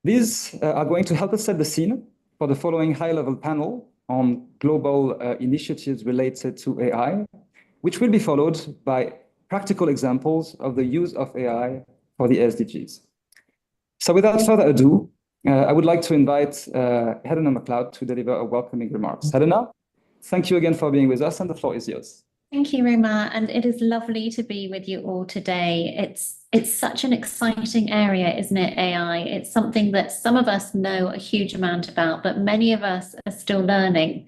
These are going to help us set the scene for the following high-level panel on global initiatives related to AI, which will be followed by practical examples of the use of AI for the SDGs. So without further ado, I would like to invite Helena McLeod to deliver a welcoming remarks. Helena, thank you again for being with us, and the floor is yours. Thank you, Romain, and it is lovely to be with you all today. It's such an exciting area, isn't it, AI? It's something that some of us know a huge amount about, but many of us are still learning.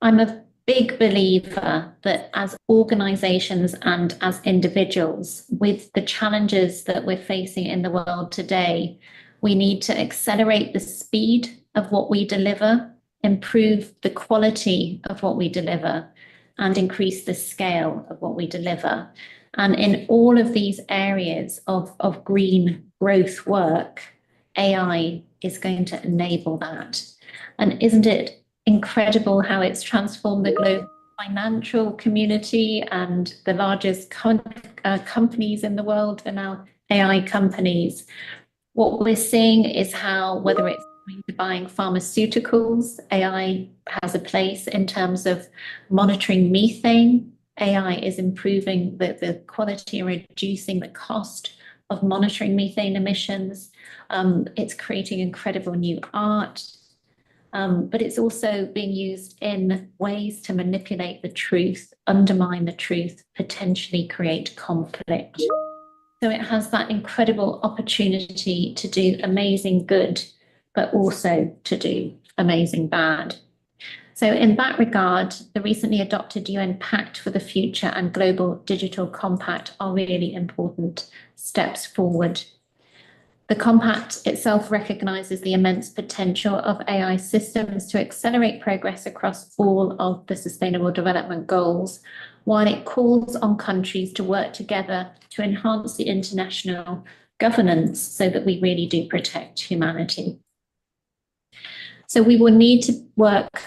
I'm a big believer that as organizations and as individuals, with the challenges that we're facing in the world today, we need to accelerate the speed of what we deliver, improve the quality of what we deliver, and increase the scale of what we deliver. And in all of these areas of green growth work, AI is going to enable that. And isn't it incredible how it's transformed the global financial community, and the largest companies in the world are now AI companies? What we're seeing is how, whether it's buying pharmaceuticals, AI has a place in terms of monitoring methane. AI is improving the quality and reducing the cost of monitoring methane emissions. It's creating incredible new art, but it's also being used in ways to manipulate the truth, undermine the truth, potentially create conflict. So it has that incredible opportunity to do amazing good, but also to do amazing bad. So in that regard, the recently adopted UN Pact for the Future and Global Digital Compact are really important steps forward. The compact itself recognises the immense potential of AI systems to accelerate progress across all of the Sustainable Development Goals, while it calls on countries to work together to enhance the international governance so that we really do protect humanity. So we will need to work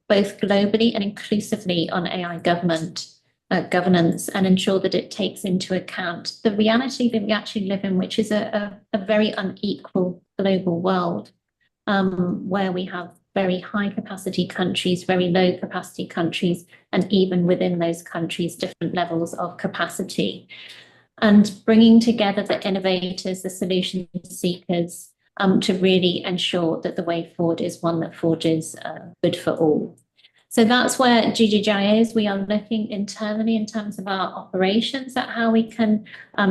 both globally and inclusively on AI governance, and ensure that it takes into account the reality that we actually live in, which is a very unequal global world, where we have very high capacity countries, very low capacity countries, and even within those countries, different levels of capacity. And bringing together the innovators, the solution seekers, to really ensure that the way forward is one that forges good for all. So that's where GGGI is. We are looking internally in terms of our operations at how we can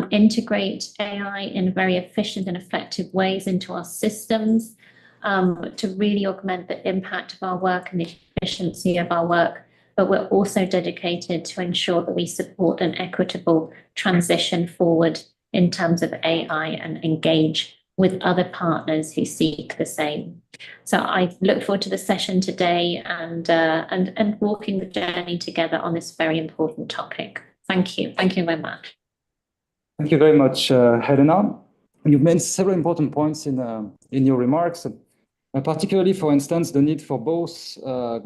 integrate AI in very efficient and effective ways into our systems, to really augment the impact of our work and the efficiency of our work. But we're also dedicated to ensure that we support an equitable transition forward in terms of AI and engage with other partners who seek the same. So I look forward to the session today and walking the journey together on this very important topic. Thank you. Thank you very much. Thank you very much, Helena. You've made several important points in your remarks, particularly, for instance, the need for both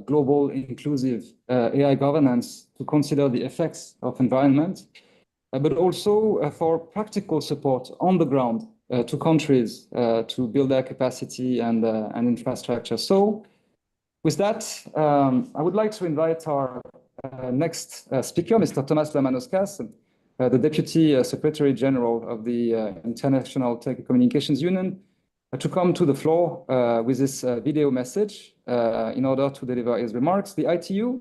global inclusive AI governance to consider the effects of environment, but also for practical support on the ground to countries to build their capacity and infrastructure. So with that, I would like to invite our next speaker, Mr. Thomas Lamanoskas, the Deputy Secretary General of the International Telecommunications Union, to come to the floor with this video message in order to deliver his remarks. The ITU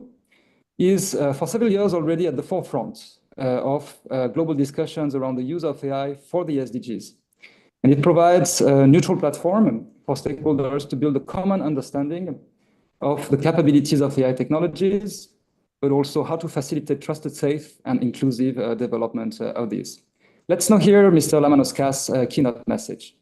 is for several years already at the forefront of global discussions around the use of AI for the SDGs. And it provides a neutral platform for stakeholders to build a common understanding of the capabilities of AI technologies, but also how to facilitate trusted, safe, and inclusive development of these. Let's now hear Mr. Lamanoskas' keynote message.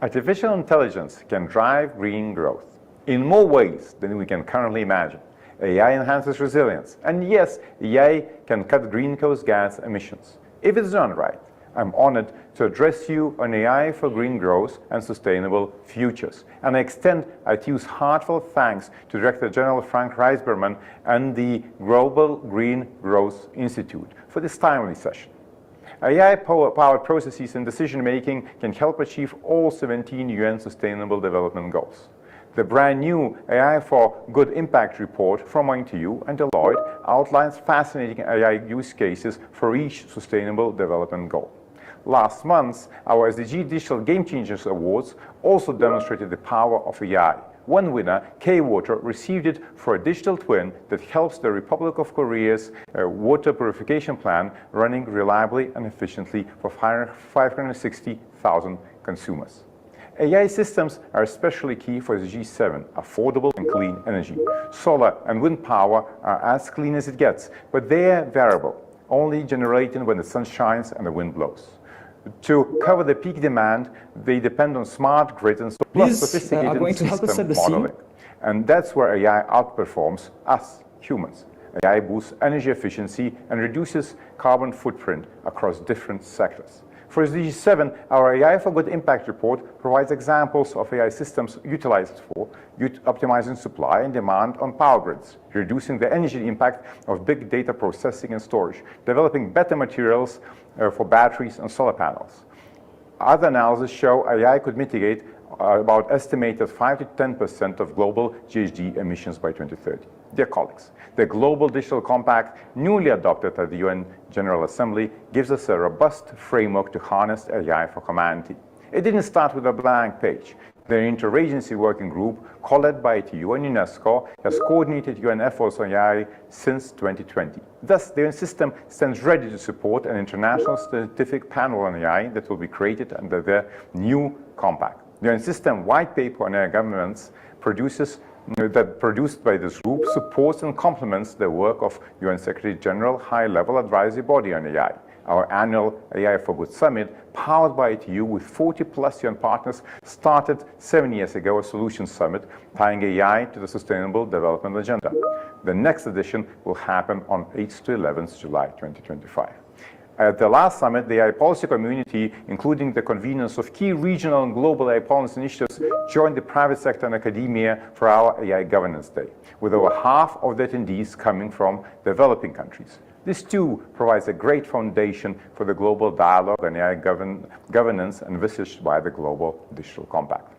Artificial intelligence can drive green growth in more ways than we can currently imagine. AI enhances resilience, and yes, AI can cut greenhouse gas emissions. If it's done right, I'm honored to address you on AI for green growth and sustainable futures. And I extend ITU's heartfelt thanks to Director General Frank Reisberman and the Global Green Growth Institute for this timely session. AI-powered processes and decision-making can help achieve all 17 UN Sustainable Development Goals. The brand new AI for Good Impact report from INTU and Deloitte outlines fascinating AI use cases for each Sustainable Development Goal. Last month, our SDG Digital Game Changers Awards also demonstrated the power of AI. One winner, K-Water, received it for a digital twin that helps the Republic of Korea's water purification plant running reliably and efficiently for 560,000 consumers. AI systems are especially key for SDG 7, affordable and clean energy. Solar and wind power are as clean as it gets, but they are variable, only generating when the sun shines and the wind blows. To cover the peak demand, they depend on smart grids and plus sophisticated system modeling. And that's where AI outperforms us, humans. AI boosts energy efficiency and reduces carbon footprint across different sectors. For SDG 7, our AI for Good Impact report provides examples of AI systems utilized for optimizing supply and demand on power grids, reducing the energy impact of big data processing and storage, developing better materials for batteries and solar panels. Other analyses show AI could mitigate about estimated 5 to 10% of global GHG emissions by 2030. Dear colleagues, the Global Digital Compact, newly adopted at the UN General Assembly, gives us a robust framework to harness AI for humanity. It didn't start with a blank page. The interagency working group, co-led by ITU and UNESCO, has coordinated UN efforts on AI since 2020. Thus, the UN system stands ready to support an international scientific panel on AI that will be created under the new compact. The UN system white paper on AI governance produced by this group supports and complements the work of UN Secretary General High-Level Advisory Body on AI. Our annual AI for Good Summit, powered by ITU with 40+ UN partners, started 7 years ago, a solutions summit tying AI to the Sustainable Development Agenda. The next edition will happen on 8th to 11th July 2025. At the last summit, the AI policy community, including the conveners of key regional and global AI policy initiatives, joined the private sector and academia for our AI Governance Day, with over half of the attendees coming from developing countries. This too provides a great foundation for the global dialogue on AI governance envisaged by the Global Digital Compact.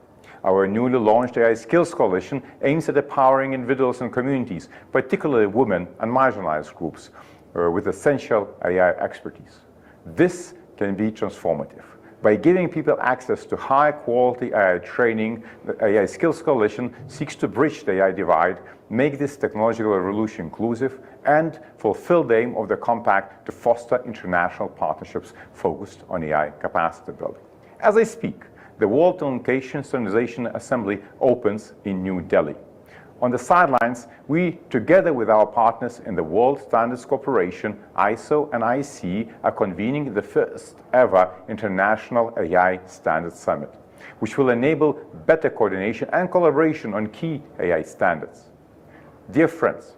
Our newly launched AI Skills Coalition aims at empowering individuals and communities, particularly women and marginalized groups, with essential AI expertise. This can be transformative. By giving people access to high-quality AI training, the AI Skills Coalition seeks to bridge the AI divide, make this technological revolution inclusive, and fulfill the aim of the Compact to foster international partnerships focused on AI capacity building. As I speak, the World Telecommunication Standardization Assembly opens in New Delhi. On the sidelines, we, together with our partners in the World Standards Corporation, ISO and IEC, are convening the first ever International AI Standards Summit, which will enable better coordination and collaboration on key AI standards. Dear friends,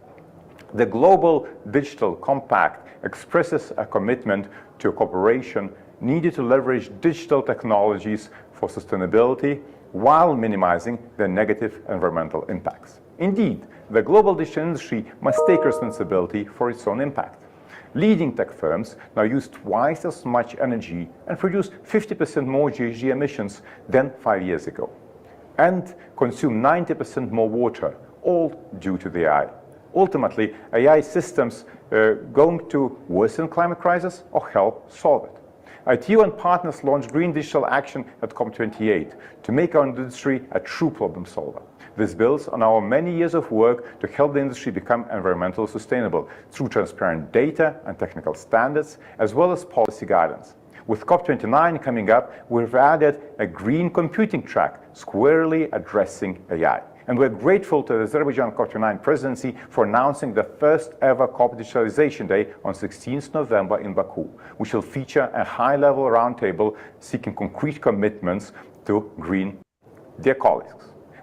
the Global Digital Compact expresses a commitment to cooperation needed to leverage digital technologies for sustainability while minimizing their negative environmental impacts. Indeed, the global digital industry must take responsibility for its own impact. Leading tech firms now use twice as much energy and produce 50% more GHG emissions than 5 years ago, and consume 90% more water, all due to the AI. Ultimately, AI systems going to worsen climate crisis or help solve it. ITU and partners launched Green Digital Action at COP28 to make our industry a true problem solver. This builds on our many years of work to help the industry become environmentally sustainable through transparent data and technical standards, as well as policy guidance. With COP29 coming up, we've added a green computing track squarely addressing AI. And we're grateful to the Azerbaijan COP29 presidency for announcing the first ever COP Digitalization Day on 16th November in Baku, which will feature a high-level roundtable seeking concrete commitments to green. Dear colleagues,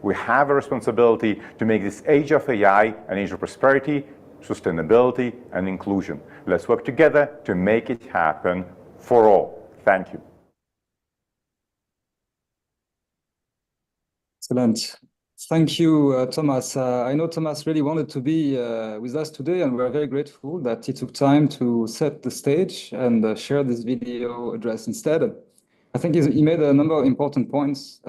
we have a responsibility to make this age of AI an age of prosperity, sustainability, and inclusion. Let's work together to make it happen for all. Thank you. Excellent. Thank you, Thomas. I know Thomas really wanted to be with us today, and we're very grateful that he took time to set the stage and share this video address instead. I think he made a number of important points,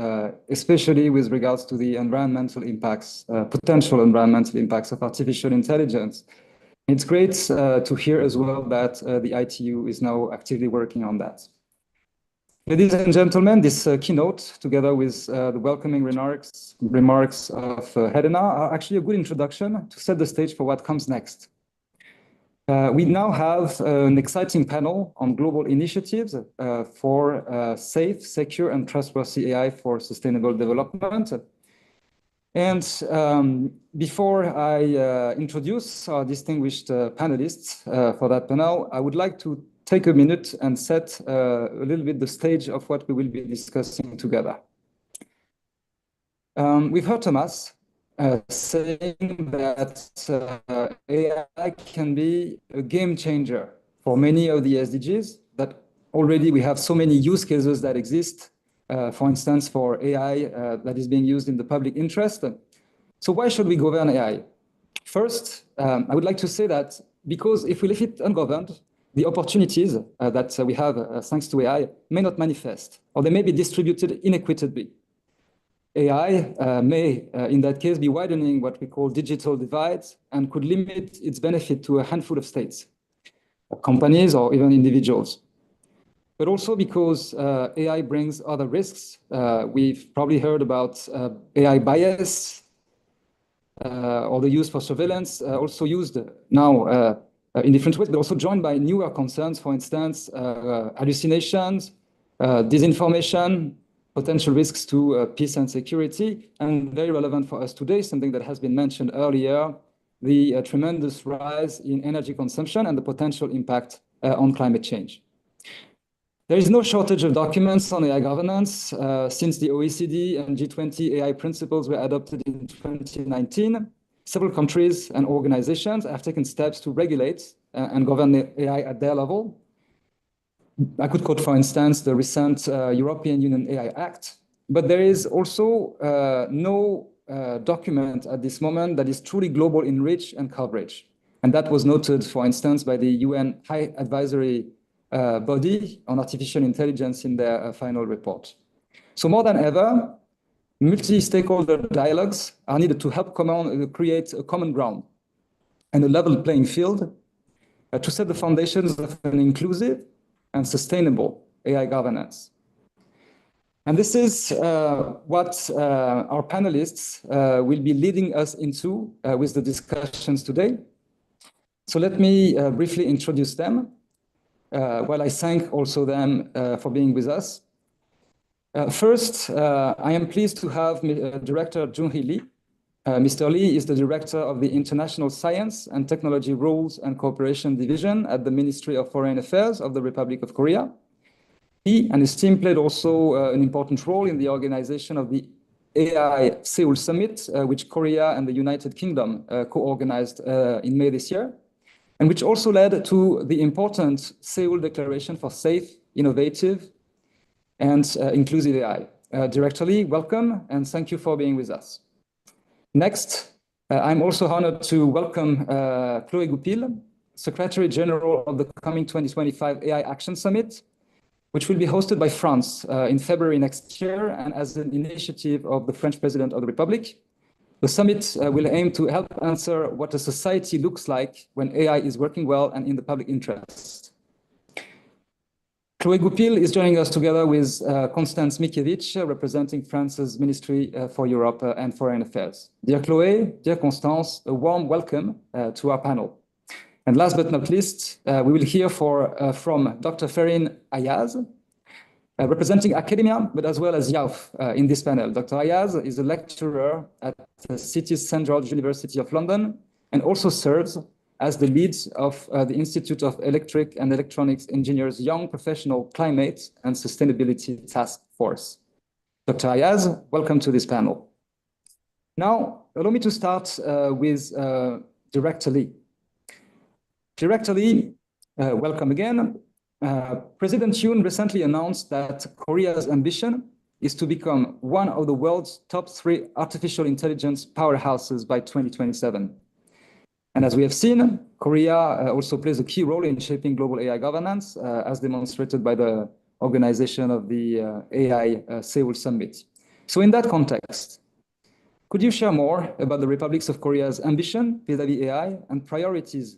especially with regards to the environmental impacts, potential environmental impacts of artificial intelligence. It's great to hear as well that the ITU is now actively working on that. Ladies and gentlemen, this keynote, together with the welcoming remarks of Helena, are actually a good introduction to set the stage for what comes next. We now have an exciting panel on global initiatives for safe, secure, and trustworthy AI for sustainable development. And before I introduce our distinguished panelists for that panel, I would like to take a minute and set a little bit the stage of what we will be discussing together. We've heard Thomas saying that AI can be a game changer for many of the SDGs, that already we have so many use cases that exist, for instance, for AI that is being used in the public interest. So why should we govern AI? First, I would like to say that because if we leave it ungoverned, the opportunities that we have thanks to AI may not manifest, or they may be distributed inequitably. AI may, in that case, be widening what we call digital divides and could limit its benefit to a handful of states, companies, or even individuals. But also because AI brings other risks. We've probably heard about AI bias or the use for surveillance, also used now in different ways, but also joined by newer concerns, for instance, hallucinations, disinformation, potential risks to peace and security, and very relevant for us today, something that has been mentioned earlier, the tremendous rise in energy consumption and the potential impact on climate change. There is no shortage of documents on AI governance. Since the OECD and G20 AI principles were adopted in 2019, several countries and organizations have taken steps to regulate and govern AI at their level. I could quote, for instance, the recent European Union AI Act, but there is also no document at this moment that is truly global in reach and coverage. And that was noted, for instance, by the UN High Advisory Body on Artificial Intelligence in their final report. So more than ever, multi-stakeholder dialogues are needed to help create a common ground and a level playing field to set the foundations of an inclusive and sustainable AI governance. And this is what our panelists will be leading us into with the discussions today. So let me briefly introduce them, while I thank also them for being with us. First, I am pleased to have Director Junhee Lee. Mr. Lee is the Director of the International Science and Technology Rules and Cooperation Division at the Ministry of Foreign Affairs of the Republic of Korea. He and his team played also an important role in the organization of the AI Seoul Summit, which Korea and the United Kingdom co-organized in May this year, and which also led to the important Seoul Declaration for Safe, Innovative, and Inclusive AI. Director Lee, welcome, and thank you for being with us. Next, I'm also honored to welcome Chloé Goupil, Secretary General of the coming 2025 AI Action Summit, which will be hosted by France in February next year, and as an initiative of the French President of the Republic. The summit will aim to help answer what a society looks like when AI is working well and in the public interest. Chloé Goupil is joining us together with Constance Mikiewicz, representing France's Ministry for Europe and Foreign Affairs. Dear Chloé, dear Constance, a warm welcome to our panel. And last but not least, we will hear from Dr. Ferine Ayaz, representing academia, but as well as YAUF in this panel. Dr. Ayaz is a lecturer at the City's St. George University of London and also serves as the lead of the Institute of Electric and Electronics Engineers' Young Professional Climate and Sustainability Task Force. Dr. Ayaz, welcome to this panel. Now, allow me to start with Director Lee. Director Lee, welcome again. President Yoon recently announced that Korea's ambition is to become one of the world's top 3 artificial intelligence powerhouses by 2027. And as we have seen, Korea also plays a key role in shaping global AI governance, as demonstrated by the organization of the AI Seoul Summit. So in that context, could you share more about the Republic of Korea's ambition vis-à-vis AI and priorities,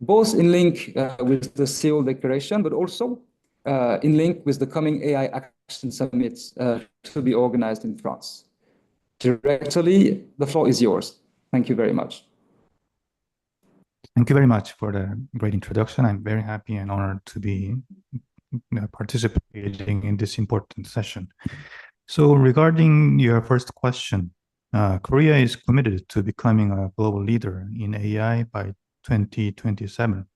both in link with the Seoul Declaration, but also in link with the coming AI Action Summit to be organized in France? Directly, the floor is yours. Thank you very much. Thank you very much for the great introduction. I'm very happy and honored to be participating in this important session. So regarding your first question, Korea is committed to becoming a global leader in AI by 2027,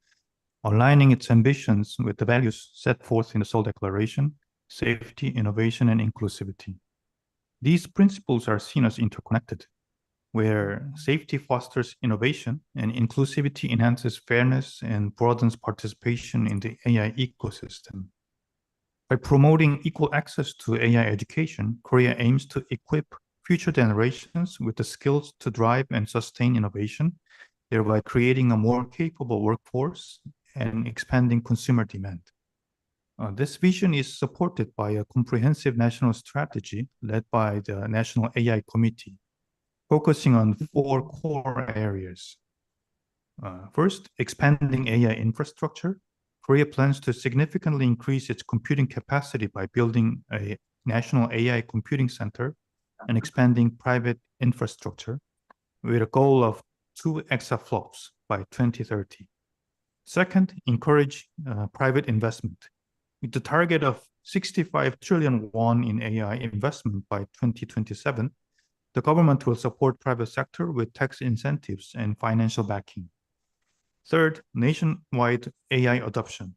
aligning its ambitions with the values set forth in the Seoul Declaration: safety, innovation, and inclusivity. These principles are seen as interconnected, where safety fosters innovation and inclusivity enhances fairness and broadens participation in the AI ecosystem. By promoting equal access to AI education, Korea aims to equip future generations with the skills to drive and sustain innovation, thereby creating a more capable workforce and expanding consumer demand. This vision is supported by a comprehensive national strategy led by the National AI Committee, focusing on 4 core areas. First, expanding AI infrastructure. Korea plans to significantly increase its computing capacity by building a national AI computing center and expanding private infrastructure with a goal of 2 exaflops by 2030. Second, encourage private investment. With the target of 65 trillion won in AI investment by 2027, the government will support private sector with tax incentives and financial backing. Third, nationwide AI adoption.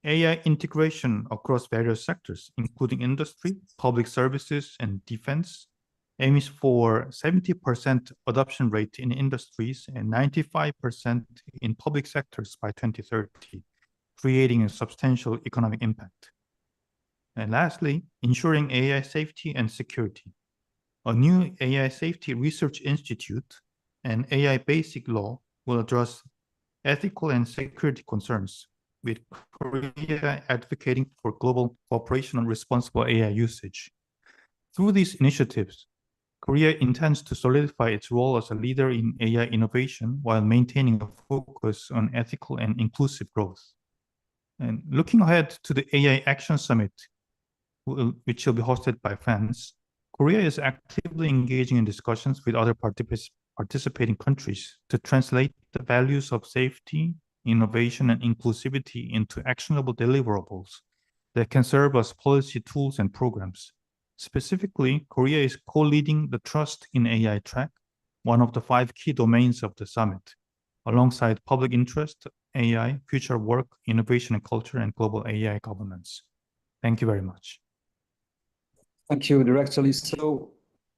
AI integration across various sectors, including industry, public services, and defense, aims for 70% adoption rate in industries and 95% in public sectors by 2030, creating a substantial economic impact. And lastly, ensuring AI safety and security. A new AI Safety Research Institute and AI Basic Law will address ethical and security concerns, with Korea advocating for global cooperation on responsible AI usage. Through these initiatives, Korea intends to solidify its role as a leader in AI innovation while maintaining a focus on ethical and inclusive growth. And looking ahead to the AI Action Summit, which will be hosted by France, Korea is actively engaging in discussions with other participating countries to translate the values of safety, innovation, and inclusivity into actionable deliverables that can serve as policy tools and programs. Specifically, Korea is co-leading the Trust in AI track, one of the 5 key domains of the summit, alongside public interest, AI, future work, innovation and culture, and global AI governance. Thank you very much. Thank you, Director. So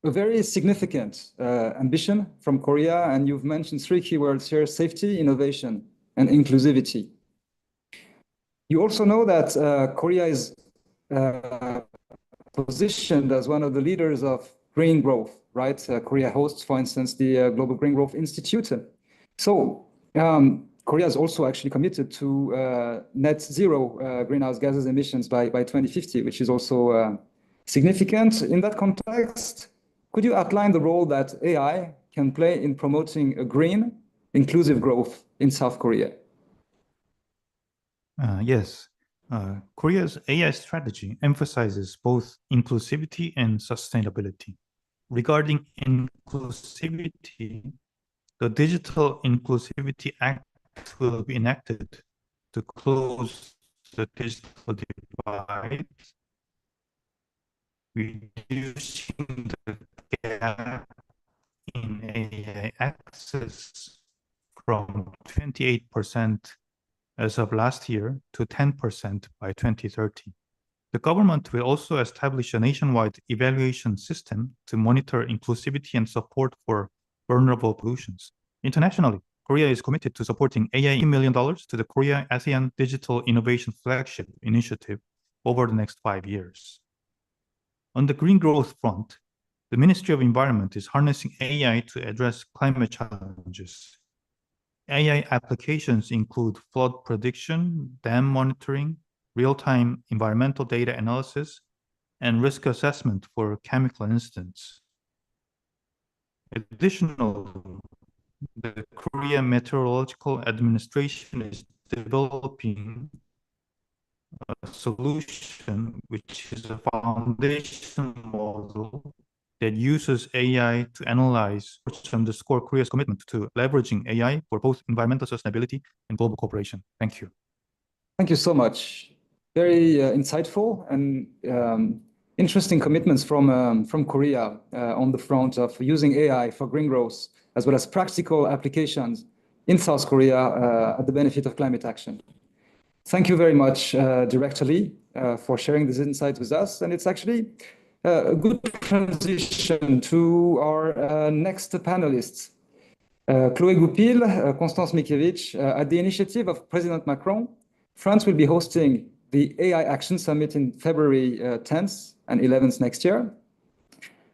a very significant ambition from Korea, and you've mentioned 3 keywords here: safety, innovation, and inclusivity. You also know that Korea is positioned as one of the leaders of green growth, right? Korea hosts, for instance, the Global Green Growth Institute. So Korea is also actually committed to net zero greenhouse gases emissions by 2050, which is also significant. In that context, could you outline the role that AI can play in promoting a green, inclusive growth in South Korea? Yes. Korea's AI strategy emphasizes both inclusivity and sustainability. Regarding inclusivity, the Digital Inclusivity Act will be enacted to close the digital divide, reducing the gap in AI access from 28% as of last year to 10% by 2030. The government will also establish a nationwide evaluation system to monitor inclusivity and support for vulnerable populations. Internationally, Korea is committed to supporting AI $1 million to the Korea ASEAN Digital Innovation Flagship Initiative over the next 5 years. On the green growth front, the Ministry of Environment is harnessing AI to address climate challenges. AI applications include flood prediction, dam monitoring, real-time environmental data analysis, and risk assessment for chemical incidents. Additionally, the Korea Meteorological Administration is developing a solution which is a foundation model that uses AI to analyze, which underscore Korea's commitment to leveraging AI for both environmental sustainability and global cooperation. Thank you. Thank you so much. Very insightful and interesting commitments from Korea on the front of using AI for green growth, as well as practical applications in South Korea at the benefit of climate action. Thank you very much, Director Lee, for sharing this insight with us. And it's actually a good transition to our next panelists. Chloé Goupil, Constance Mikiewicz, at the initiative of President Macron, France will be hosting the AI Action Summit in February 10th and 11th next year.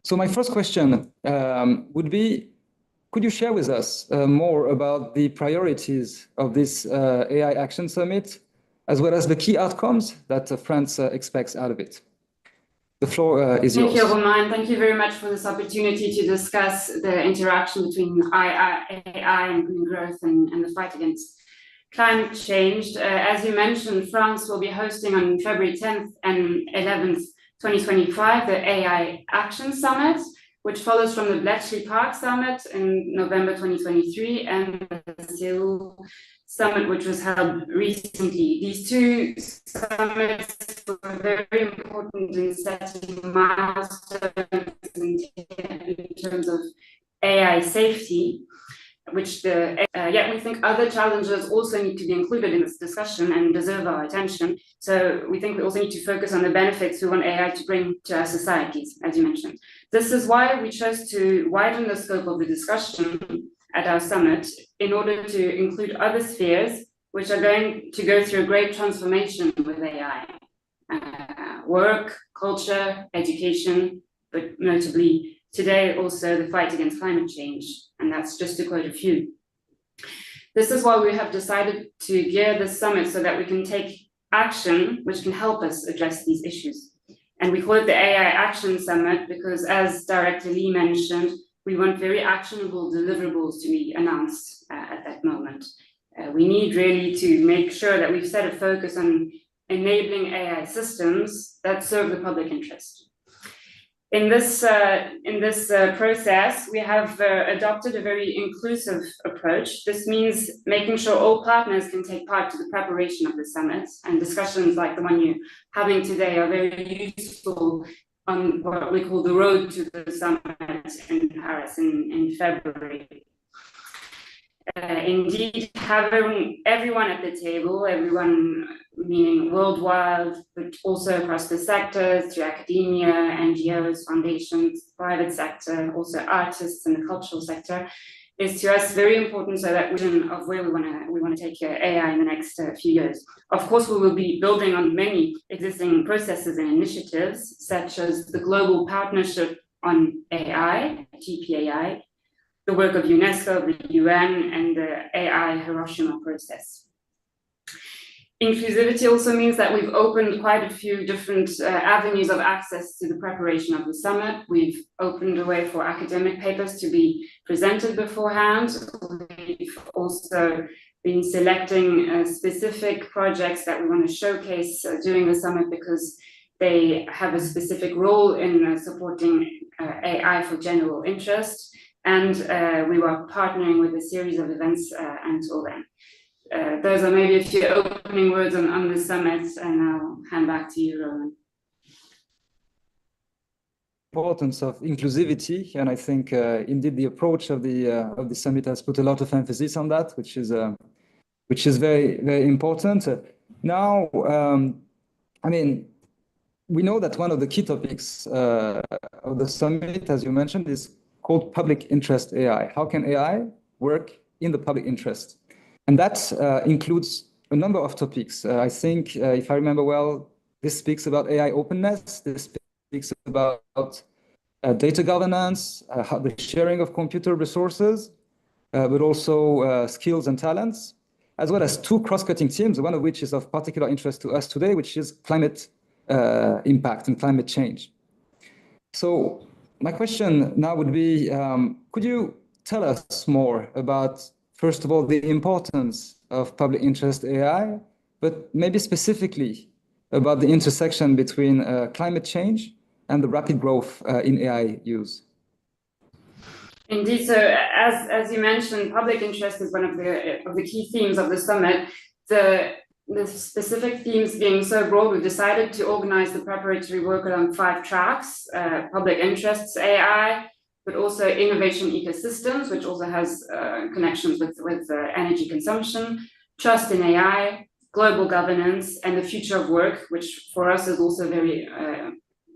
So my first question would be, could you share with us more about the priorities of this AI Action Summit, as well as the key outcomes that France expects out of it? The floor is yours. Thank you, Romain. Thank you very much for this opportunity to discuss the interaction between AI and green growth and the fight against climate change. As you mentioned, France will be hosting on February 10th and 11th, 2025, the AI Action Summit, which follows from the Bletchley Park Summit in November 2023 and the Seoul Summit, which was held recently. These two summits were very important in setting milestones in terms of AI safety, which yet we think other challenges also need to be included in this discussion and deserve our attention. So we think we also need to focus on the benefits we want AI to bring to our societies, as you mentioned. This is why we chose to widen the scope of the discussion at our summit in order to include other spheres which are going to go through a great transformation with AI. Work, culture, education, but notably today also the fight against climate change. And that's just to quote a few. This is why we have decided to gear the summit so that we can take action which can help us address these issues. And we call it the AI Action Summit because, as Director Lee mentioned, we want very actionable deliverables to be announced at that moment. We need really to make sure that we've set a focus on enabling AI systems that serve the public interest. In this process, we have adopted a very inclusive approach. This means making sure all partners can take part to the preparation of the summit, and discussions like the one you're having today are very useful on what we call the road to the summit in Paris in February. Indeed, having everyone at the table, everyone meaning worldwide, but also across the sectors, through academia, NGOs, foundations, private sector, also artists in the cultural sector, is to us very important so that vision of where we want to take AI in the next few years. Of course, we will be building on many existing processes and initiatives, such as the Global Partnership on AI, GPAI, the work of UNESCO, the UN, and the AI Hiroshima process. Inclusivity also means that we've opened quite a few different avenues of access to the preparation of the summit. We've opened a way for academic papers to be presented beforehand. We've also been selecting specific projects that we want to showcase during the summit because they have a specific role in supporting AI for general interest. And we were partnering with a series of events until then. Those are maybe a few opening words on the summit, and I'll hand back to you, Roman. Importance of inclusivity, and I think indeed the approach of the summit has put a lot of emphasis on that, which is very, very important. Now, I mean, we know that one of the key topics of the summit, as you mentioned, is called public interest AI. How can AI work in the public interest? And that includes a number of topics. I think, if I remember well, this speaks about AI openness. This speaks about data governance, the sharing of computer resources, but also skills and talents, as well as two cross-cutting teams, one of which is of particular interest to us today, which is climate impact and climate change. So my question now would be, could you tell us more about, first of all, the importance of public interest AI, but maybe specifically about the intersection between climate change and the rapid growth in AI use? Indeed, so as you mentioned, public interest is one of the key themes of the summit. The specific themes being so broad, we decided to organize the preparatory work along 5 tracks: public interests AI, but also innovation ecosystems, which also has connections with energy consumption, trust in AI, global governance, and the future of work, which for us is also very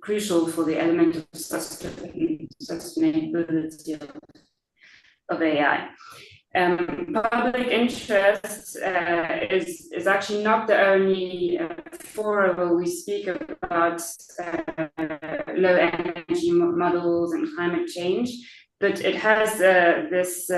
crucial for the element of sustainability of AI. Public interest is actually not the only forum where we speak about low energy models and climate change, but it has this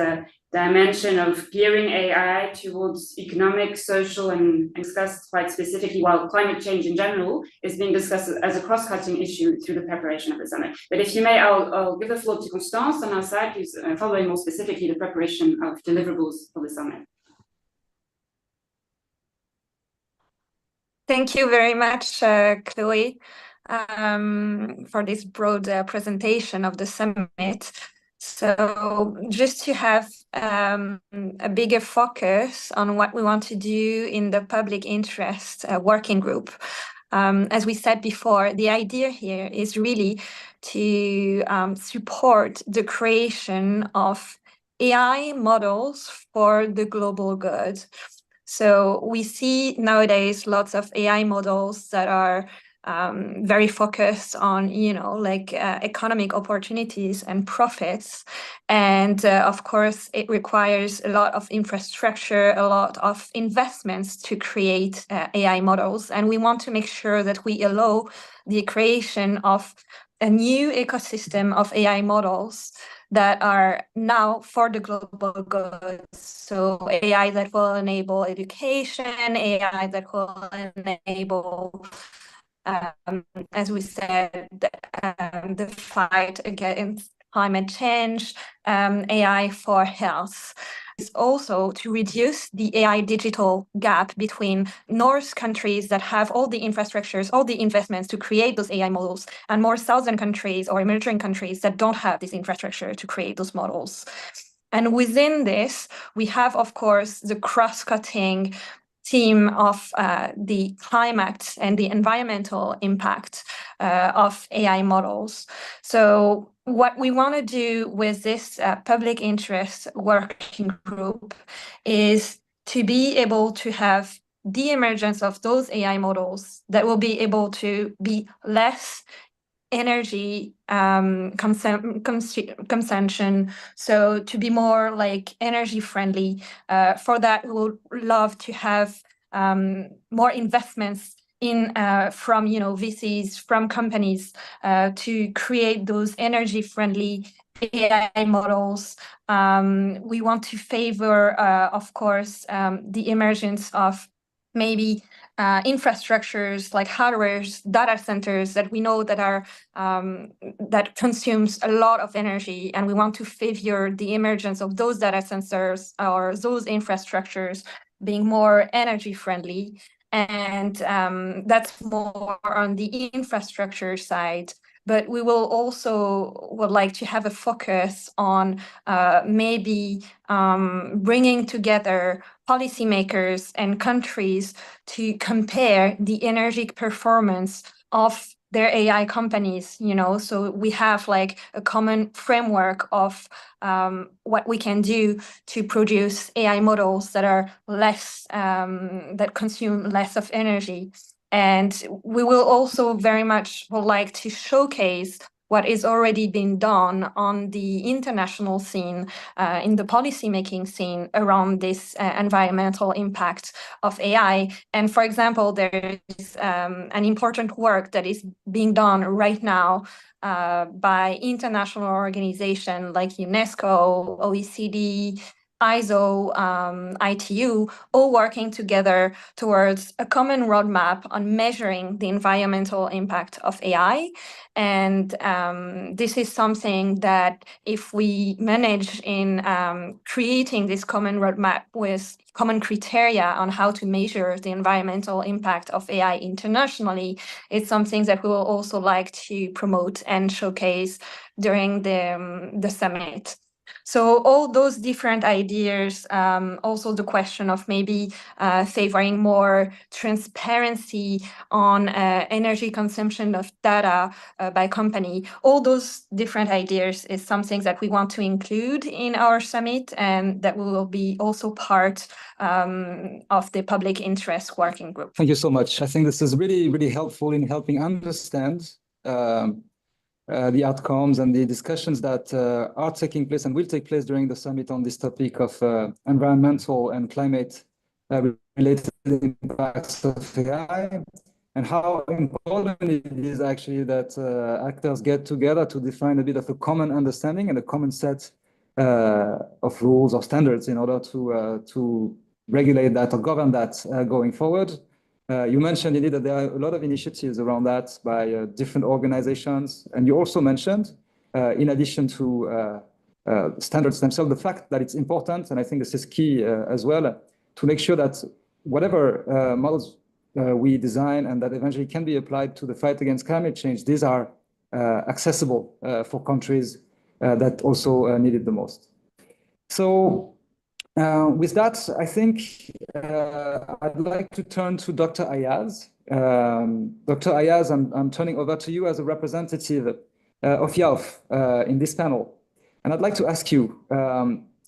dimension of gearing AI towards economic, social, and discussed quite specifically, while climate change in general is being discussed as a cross-cutting issue through the preparation of the summit. But if you may, I'll give the floor to Constance on our side, who's following more specifically the preparation of deliverables for the summit. Thank you very much, Chloe, for this broad presentation of the summit. So just to have a bigger focus on what we want to do in the public interest working group. As we said before, the idea here is really to support the creation of AI models for the global good. So we see nowadays lots of AI models that are very focused on, economic opportunities and profits. And of course, it requires a lot of infrastructure, a lot of investments to create AI models. And we want to make sure that we allow the creation of a new ecosystem of AI models that are now for the global good. So AI that will enable education, AI that will enable as we said, the fight against climate change, AI for health. Is also to reduce the AI digital gap between North countries that have all the infrastructures, all the investments to create those AI models, and more Southern countries or emerging countries that don't have this infrastructure to create those models. And within this, we have, of course, the cross-cutting theme of the climate and the environmental impact of AI models. So what we want to do with this public interest working group is to be able to have the emergence of those AI models that will be able to be less energy consumption, so to be more like energy friendly. For that, we would love to have more investments in from VCs, from companies to create those energy friendly AI models. We want to favor, of course, the emergence of maybe infrastructures like hardwares, data centers that we know that are that consumes a lot of energy, and we want to favor the emergence of those data centers or those infrastructures being more energy friendly. And that's more on the infrastructure side. But we will also would like to have a focus on maybe bringing together policymakers and countries to compare the energy performance of their AI companies, so we have like a common framework of what we can do to produce AI models that are less, that consume less of energy. And we will also very much would like to showcase what is already being done on the international scene, in the policymaking scene around this environmental impact of AI. And for example, there is an important work that is being done right now by international organizations like UNESCO, OECD, ISO, ITU, all working together towards a common roadmap on measuring the environmental impact of AI. And this is something that if we manage in creating this common roadmap with common criteria on how to measure the environmental impact of AI internationally, it's something that we will also like to promote and showcase during the summit. So all those different ideas, also the question of maybe favoring more transparency on energy consumption of data by company, all those different ideas is something that we want to include in our summit, and that will be also part of the public interest working group. Thank you so much. I think this is really, really helpful in helping understand the outcomes and the discussions that are taking place and will take place during the summit on this topic of environmental and climate related impacts of AI, and how important it is actually that actors get together to define a bit of a common understanding and a common set of rules or standards in order to regulate that or govern that going forward. You mentioned indeed that there are a lot of initiatives around that by different organizations. And you also mentioned, in addition to standards themselves, the fact that it's important, and I think this is key as well, to make sure that whatever models we design and that eventually can be applied to the fight against climate change, these are accessible for countries that also need it the most. So with that, I think I'd like to turn to Dr. Ayaz. Dr. Ayaz, I'm turning over to you as a representative of YALF in this panel. And I'd like to ask you,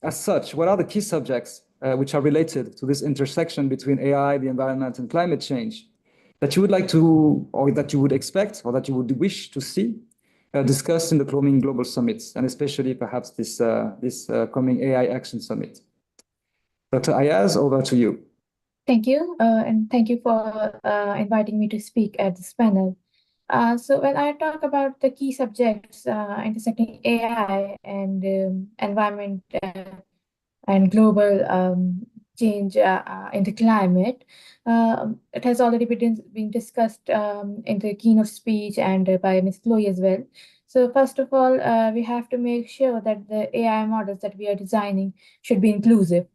as such, what are the key subjects which are related to this intersection between AI, the environment, and climate change that you would like to, or that you would expect, or that you would wish to see discussed in the coming global summits, and especially perhaps this coming AI Action Summit? Dr. Ayaz, over to you. Thank you, and thank you for inviting me to speak at this panel. So when I talk about the key subjects intersecting AI and environment and global change in the climate, it has already been discussed in the keynote speech and by Ms. Chloe as well. So first of all, we have to make sure that the AI models that we are designing should be inclusive.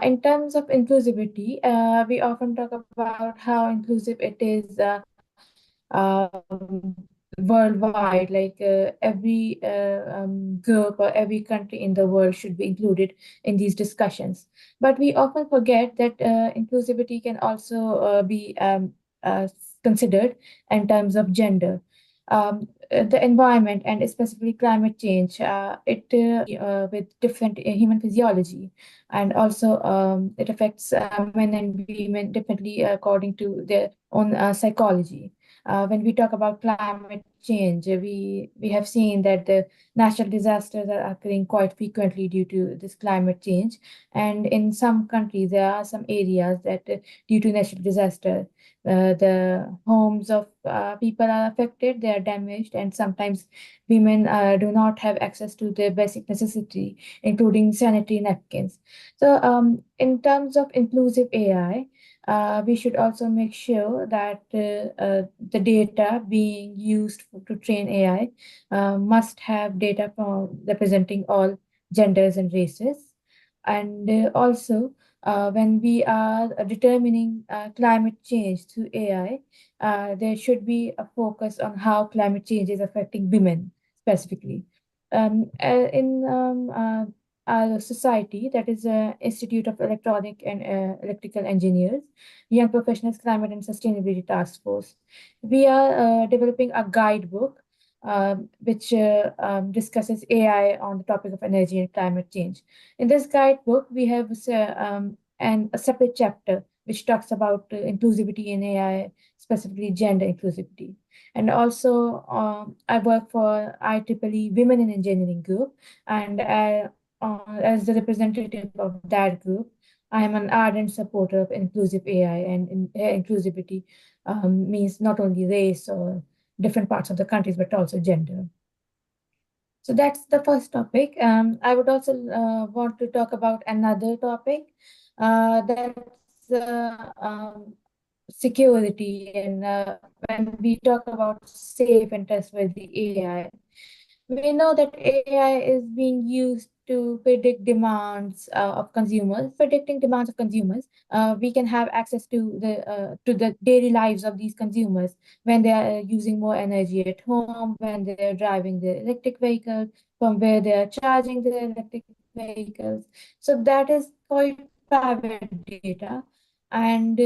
In terms of inclusivity, we often talk about how inclusive it is worldwide, like every group or every country in the world should be included in these discussions. But we often forget that inclusivity can also be considered in terms of gender. The environment and specifically climate change, with different human physiology, and also it affects men and women differently according to their own psychology. When we talk about climate change, we have seen that the natural disasters are occurring quite frequently due to this climate change. And in some countries, there are some areas that due to natural disaster, the homes of people are affected, they are damaged, and sometimes women do not have access to their basic necessity, including sanitary napkins. So in terms of inclusive AI, we should also make sure that the data being used to train AI must have data from representing all genders and races. And also, when we are determining climate change through AI, there should be a focus on how climate change is affecting women specifically. In our society, that is Institute of Electronic and Electrical Engineers, Young Professionals Climate and Sustainability Task Force, we are developing a guidebook which discusses AI on the topic of energy and climate change. In this guidebook, we have a separate chapter which talks about inclusivity in AI, specifically gender inclusivity. And also, I work for IEEE Women in Engineering Group, and as the representative of that group, I am an ardent supporter of inclusive AI, and inclusivity means not only race or different parts of the countries, but also gender. So that's the first topic. I would also want to talk about another topic, that's security. And when we talk about safe and trustworthy AI, we know that AI is being used to predict demands of consumers. Predicting demands of consumers, we can have access to the daily lives of these consumers when they are using more energy at home, when they are driving their electric vehicles, from where they are charging their electric vehicles. So that is quite private data, and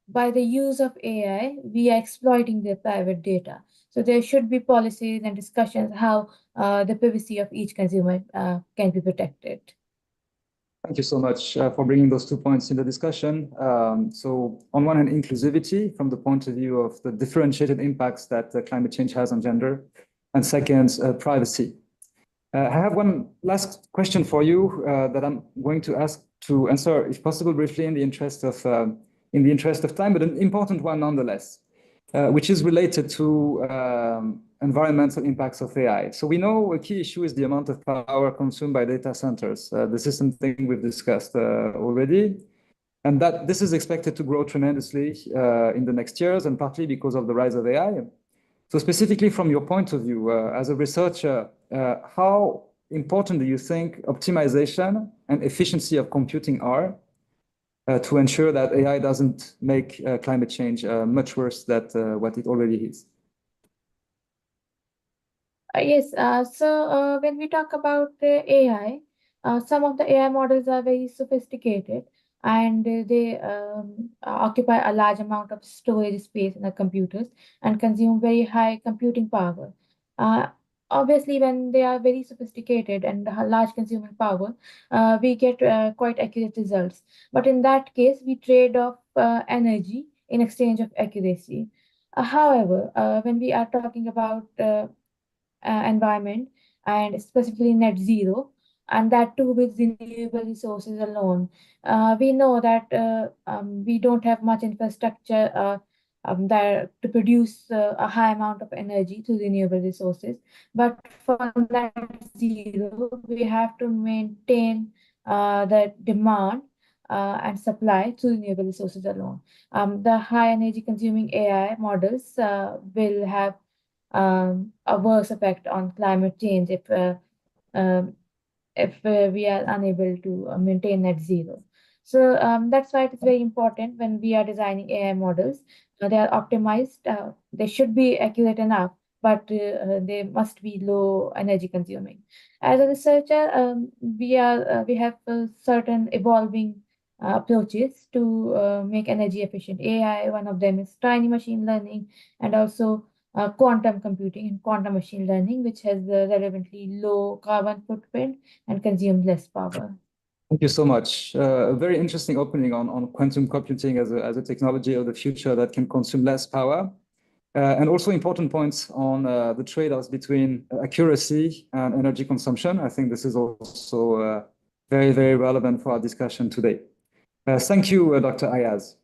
by the use of AI, we are exploiting their private data. So there should be policies and discussions how the privacy of each consumer can be protected. Thank you so much for bringing those 2 points in the discussion. So on one hand, inclusivity from the point of view of the differentiated impacts that climate change has on gender, and second, privacy. I have one last question for you that I'm going to ask to answer, if possible, briefly in the interest of time, but an important one nonetheless. Which is related to environmental impacts of AI. So we know a key issue is the amount of power consumed by data centers. This is something we've discussed already, and that this is expected to grow tremendously in the next years, and partly because of the rise of AI. So specifically from your point of view, as a researcher, how important do you think optimization and efficiency of computing are to ensure that AI doesn't make climate change much worse than what it already is? Yes, so when we talk about AI, some of the AI models are very sophisticated, and they occupy a large amount of storage space in the computers and consume very high computing power. Obviously, when they are very sophisticated and large consuming power, we get quite accurate results. But in that case, we trade off energy in exchange of accuracy. However, when we are talking about environment, and specifically net zero, and that too with renewable resources alone, we know that we don't have much infrastructure that to produce a high amount of energy through renewable resources. But for net zero, we have to maintain the demand and supply through renewable resources alone. The high energy consuming AI models will have a worse effect on climate change if we are unable to maintain net zero. So that's why it's very important when we are designing AI models. They are optimized. They should be accurate enough, but they must be low energy consuming. As a researcher, we have certain evolving approaches to make energy efficient AI. One of them is tiny machine learning, and also quantum computing and quantum machine learning, which has a relevantly low carbon footprint and consumes less power. Thank you so much. A very interesting opening on quantum computing as a technology of the future that can consume less power. And also important points on the trade-offs between accuracy and energy consumption. I think this is also very, very relevant for our discussion today. Thank you, Dr. Ayaz.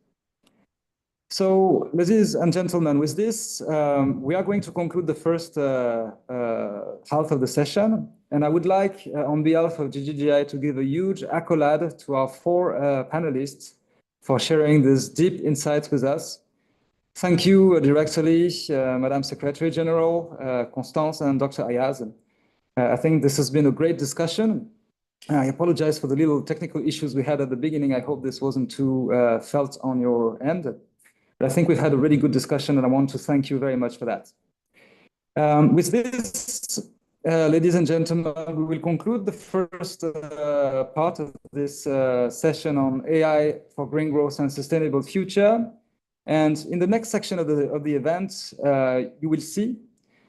So, ladies and gentlemen, with this, we are going to conclude the first half of the session. And I would like, on behalf of GGGI, to give a huge accolade to our 4 panelists for sharing these deep insights with us. Thank you, directly, Madam Secretary General, Constance and Dr. Ayaz. I think this has been a great discussion. I apologize for the little technical issues we had at the beginning. I hope this wasn't too felt on your end. But I think we've had a really good discussion, and I want to thank you very much for that. With this, ladies and gentlemen, we will conclude the first part of this session on AI for green growth and sustainable future. And in the next section of the event, you will see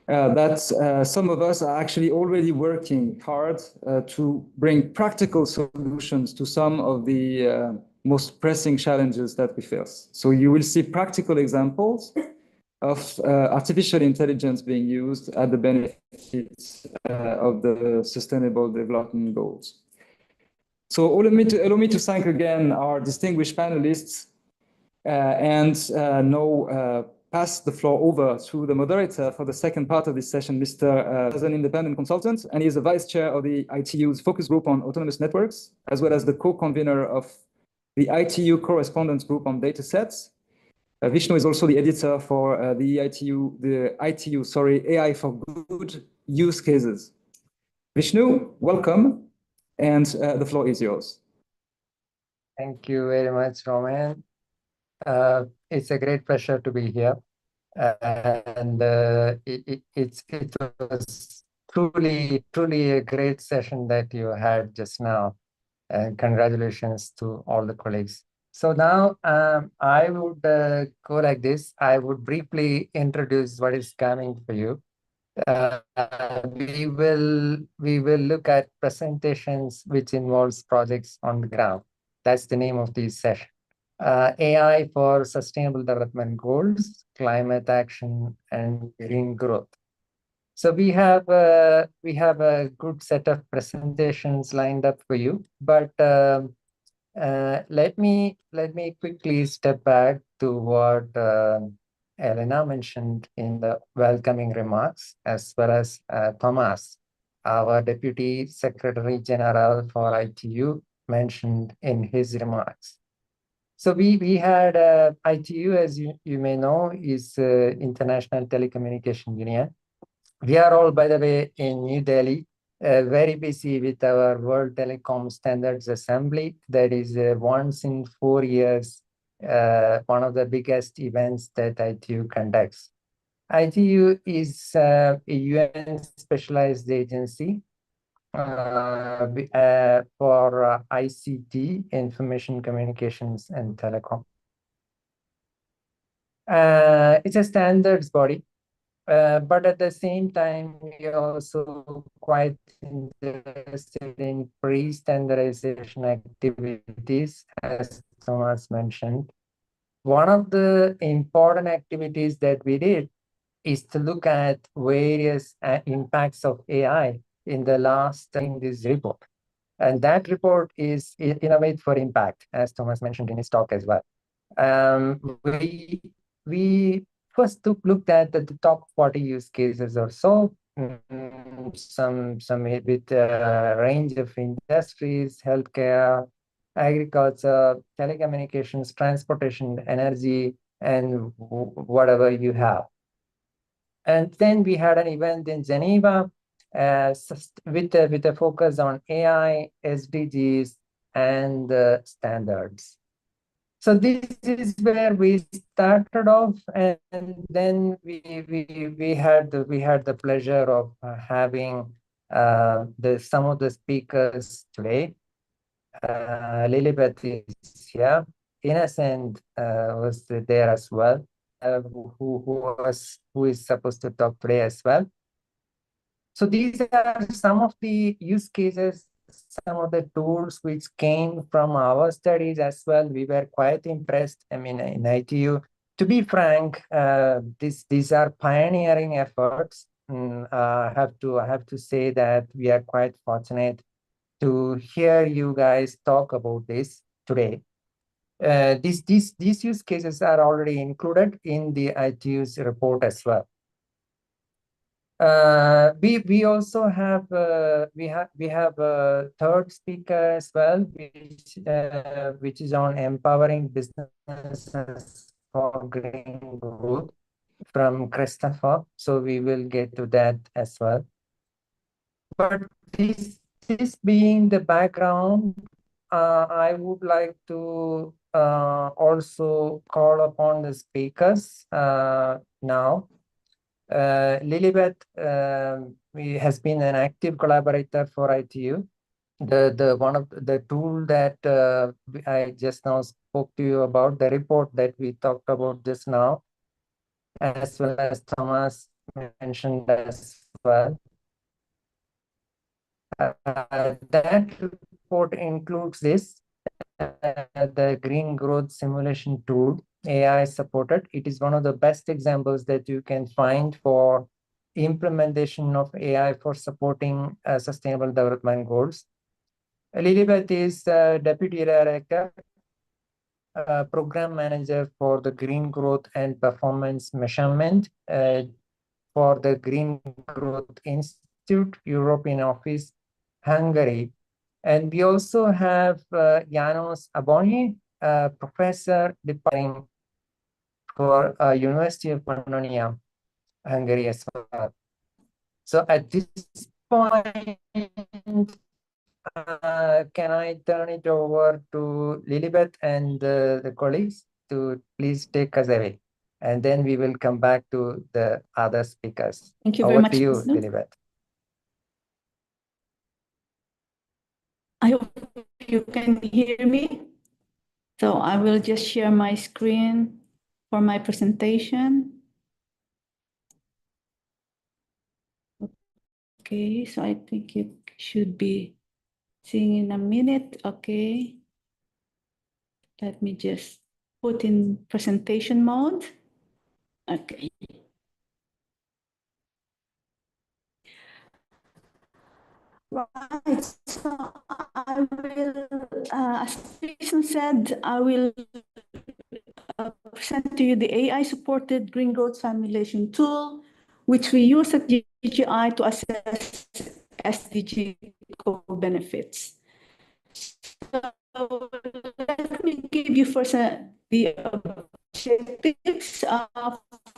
that some of us are actually already working hard to bring practical solutions to some of the most pressing challenges that we face. So you will see practical examples of artificial intelligence being used at the benefits of the Sustainable Development Goals. So allow me to thank again our distinguished panelists and now pass the floor over to the moderator for the second part of this session, Mr. As an independent consultant, and he's the vice chair of the ITU's focus group on autonomous networks, as well as the co-convener of the ITU correspondence group on data sets. Vishnu is also the editor for the ITU, AI for Good use cases. Vishnu, welcome, and the floor is yours. Thank you very much, Roman. It's a great pleasure to be here, and it was truly a great session that you had just now, and congratulations to all the colleagues. So now I would go like this. I would briefly introduce what is coming for you. We will look at presentations which involves projects on the ground. That's the name of this session. AI for Sustainable Development Goals, Climate Action, and Green Growth. So we have a good set of presentations lined up for you, but let me quickly step back to what Elena mentioned in the welcoming remarks, as well as Thomas, our Deputy Secretary General for ITU, mentioned in his remarks. So we had ITU, as you may know, is International Telecommunication Union. We are all, by the way, in New Delhi, very busy with our World Telecom Standards Assembly. That is once in 4 years, one of the biggest events that ITU conducts. ITU is a UN specialized agency for ICT, Information Communications and Telecom. It's a standards body, but at the same time, we are also quite interested in pre-standardization activities, as Thomas mentioned. One of the important activities that we did is to look at various impacts of AI in the last in this report. And that report is Innovate for Impact, as Thomas mentioned in his talk as well. We first looked at the top 40 use cases or so, some with a range of industries, healthcare, agriculture, telecommunications, transportation, energy, and whatever you have. And then we had an event in Geneva with a focus on AI, SDGs, and standards. So this is where we started off, and then we had the pleasure of having some of the speakers today. Lilibet is here. Innocent was there as well, who is supposed to talk today as well. So these are some of the use cases, some of the tools which came from our studies as well. We were quite impressed. I mean, in ITU, to be frank, these are pioneering efforts. I have to say that we are quite fortunate to hear you guys talk about this today. These use cases are already included in the ITU's report as well. We also have we have a third speaker as well, which is on empowering businesses for green growth from Christopher. So we will get to that as well. But this being the background, I would like to also call upon the speakers now. Lilibet has been an active collaborator for ITU. The one of the tool that I just now spoke to you about, the report that we talked about just now, as well as Thomas mentioned as well. That report includes this, the green growth simulation tool, AI supported. It is one of the best examples that you can find for implementation of AI for supporting sustainable development goals. Lilibeth is Deputy Director, Program Manager for the Green Growth and Performance Measurement for the Green Growth Institute, European Office, Hungary. And we also have Janos Aboni, Professor departing for University of Pannonia, Hungary as well. So at this point, can I turn it over to Lilibeth and the colleagues to please take us away? And then we will come back to the other speakers. Thank you very Over much, to you, Visnu. Lilibeth. I hope you can hear me. So I will just share my screen for my presentation. Okay, so I think you should be seeing in a minute. Okay. Let me just put in presentation mode. Okay. Right, so I will, as Visnu said, I will present to you the AI-supported green growth simulation tool, which we use at GGI to assess SDG co-benefits. So let me give you first the objectives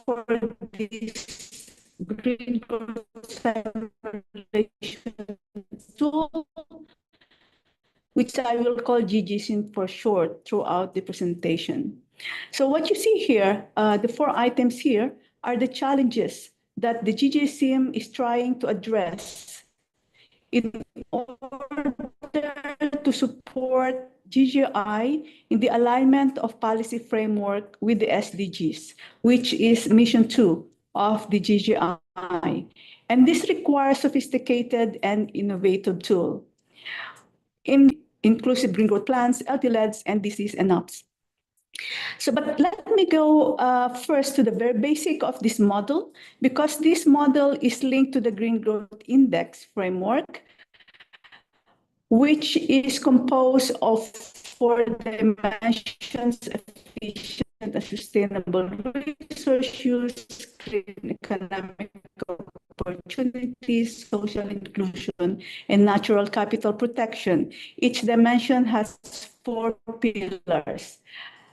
for this green growth simulation tool, which I will call GGSIM for short throughout the presentation. So what you see here, the 4 items here are the challenges that the GGSIM is trying to address in order to support GGI in the alignment of policy framework with the SDGs, which is mission 2 of the GGI. And this requires sophisticated and innovative tool in inclusive green growth plans, LTLEDs, NDCs, and NOPs. So, but let me go first to the very basic of this model, because this model is linked to the Green Growth Index framework, which is composed of 4 dimensions: efficient and sustainable resource use, green economic opportunities, social inclusion, and natural capital protection. Each dimension has 4 pillars.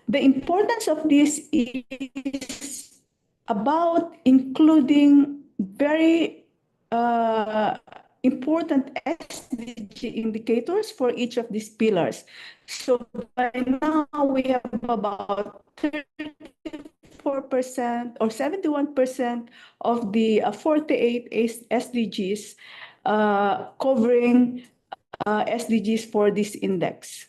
The importance of this is about including very important SDG indicators for each of these pillars. So by now we have about 34% or 71% of the 48 SDGs covering SDGs for this index.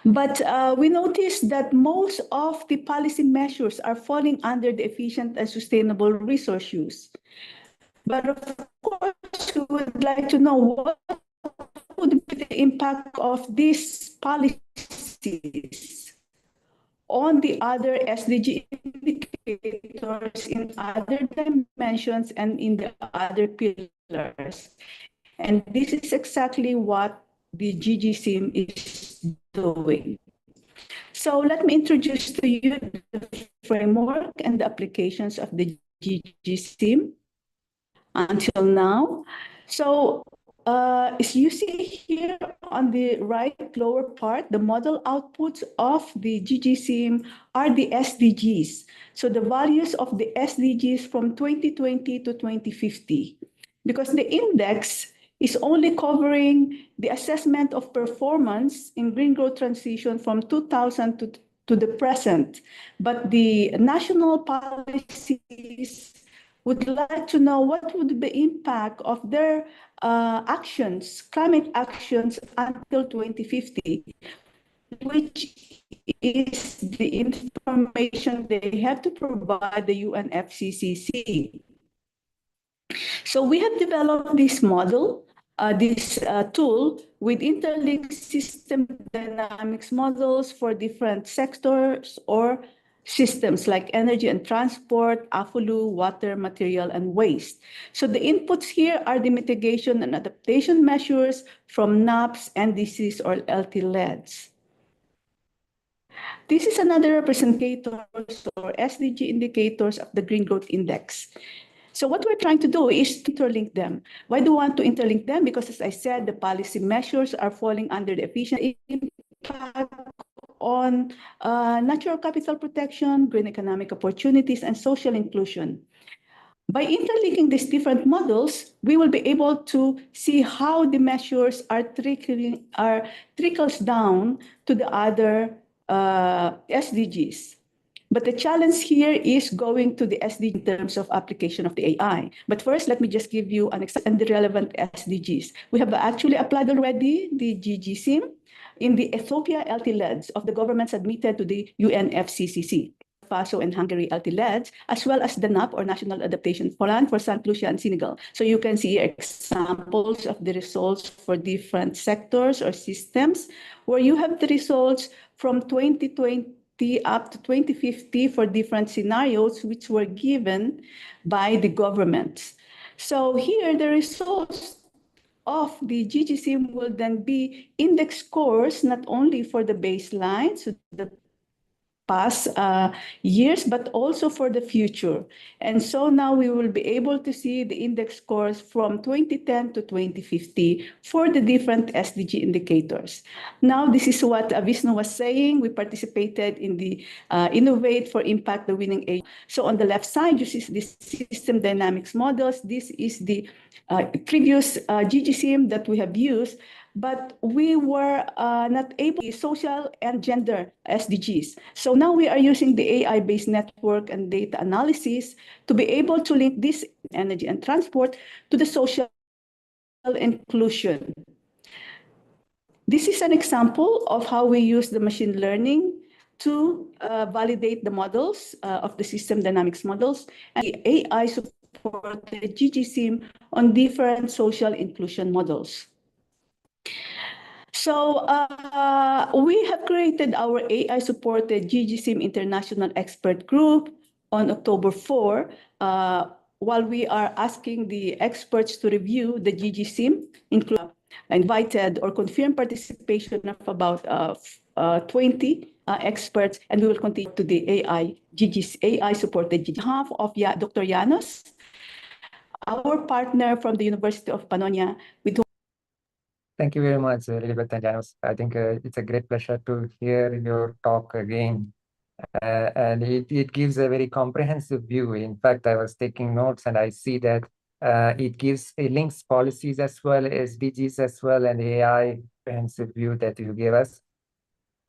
But we noticed that most of the policy measures are falling under the efficient and sustainable resource use. But of course, we would like to know what would be the impact of these policies on the other SDG indicators in other dimensions and in the other pillars. And this is exactly what the GGSIM is doing. So let me introduce to you the framework and the applications of the GGSIM until now. So as you see here on the right lower part, the model outputs of the GGSIM are the SDGs. So the values of the SDGs from 2020 to 2050, because the index is only covering the assessment of performance in green growth transition from 2000 to the present. But the national policies would like to know what would be the impact of their actions, climate actions until 2050, which is the information they have to provide the UNFCCC. So we have developed this model this tool with interlinked system dynamics models for different sectors or systems like energy and transport, AFOLU, water, material, and waste. So the inputs here are the mitigation and adaptation measures from NAPS, NDCs, or LT-LEDs. This is another representatives or SDG indicators of the Green Growth Index. So what we're trying to do is to interlink them. Why do we want to interlink them? Because as I said, the policy measures are falling under the efficient impact on natural capital protection, green economic opportunities, and social inclusion. By interlinking these different models, we will be able to see how the measures are trickles down to the other SDGs. But the challenge here is going to the SDG in terms of application of the AI. But first, let me just give you an example of the relevant SDGs. We have actually applied already the GGSIM in the Ethiopia LT-LEDs of the governments admitted to the UNFCCC, Faso and Hungary LT-LEDs, as well as the NAP or National Adaptation Plan for St. Lucia and Senegal. So you can see examples of the results for different sectors or systems, where you have the results from 2020 up to 2050 for different scenarios which were given by the government. So here the results of the GGSIM will then be index scores not only for the baseline, so the past years, but also for the future. And so now we will be able to see the index scores from 2010 to 2050 for the different SDG indicators. Now, this is what Vishnu was saying. We participated in the Innovate for Impact, the winning age. So on the left side, you see this system dynamics models. This is the previous GGSIM that we have used, but we were not able to social and gender SDGs. So now we are using the AI-based network and data analysis to be able to link this energy and transport to the social inclusion. This is an example of how we use the machine learning to validate the models of the system dynamics models and the AI support the GGSIM on different social inclusion models. So we have created our AI-supported GGSIM International Expert Group on October 4, while we are asking the experts to review the GGSIM, including invited or confirmed participation of about 20 experts, and we will continue to the AI-supported GGSIM. On behalf of Dr. Llanos, our partner from the University of Pannonia, with whom Thank you very much, Lilibet and Llanos. I think it's a great pleasure to hear your talk again. And it gives a very comprehensive view. In fact, I was taking notes and I see that it links policies as well as SDGs as well, and AI comprehensive view that you gave us.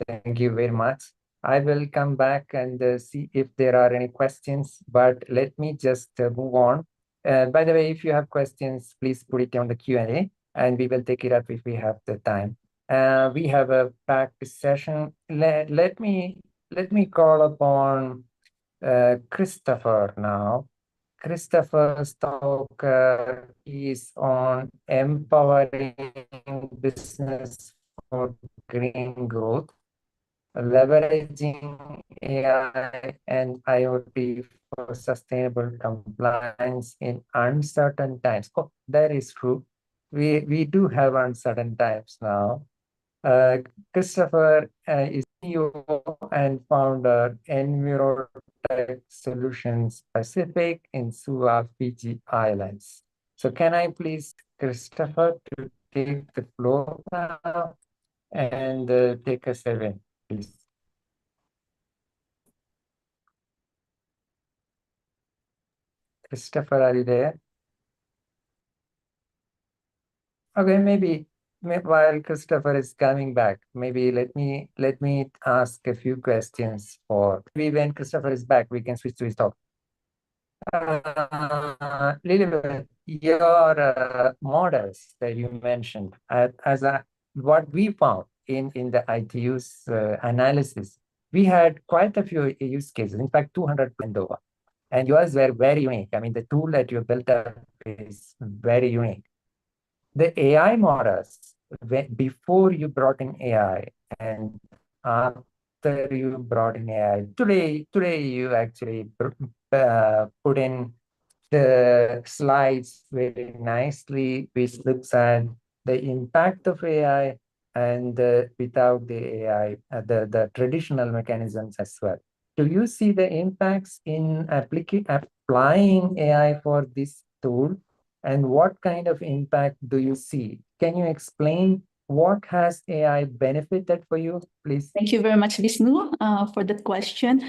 Thank you very much. I will come back and see if there are any questions, but let me just move on. By the way, if you have questions, please put it on the Q&A. And we will take it up if we have the time. We have a packed session. Let me call upon Christopher now. Christopher's talk is on empowering business for green growth, leveraging AI and IoT for sustainable compliance in uncertain times. Oh, that is true. We do have uncertain times now. Christopher is CEO and founder Envirotech Solutions Pacific in Sua, Fiji Islands. So can I please, Christopher, to take the floor now and take us away, please. Christopher, are you there? Okay, maybe while Christopher is coming back, maybe let me ask a few questions for when Christopher is back, we can switch to his talk. Lilibet, your models that you mentioned, what we found in the ITU's analysis, we had quite a few use cases, in fact, 200 over. And yours were very unique. I mean, the tool that you built up is very unique. the AI models, before you brought in AI and after you brought in AI, today you actually put in the slides very nicely, which looks at the impact of AI and without the AI, the traditional mechanisms as well. Do you see the impacts in applying AI for this tool? And what kind of impact do you see? Can you explain what has AI benefited for you, please? Thank you very much, Vishnu, for that question.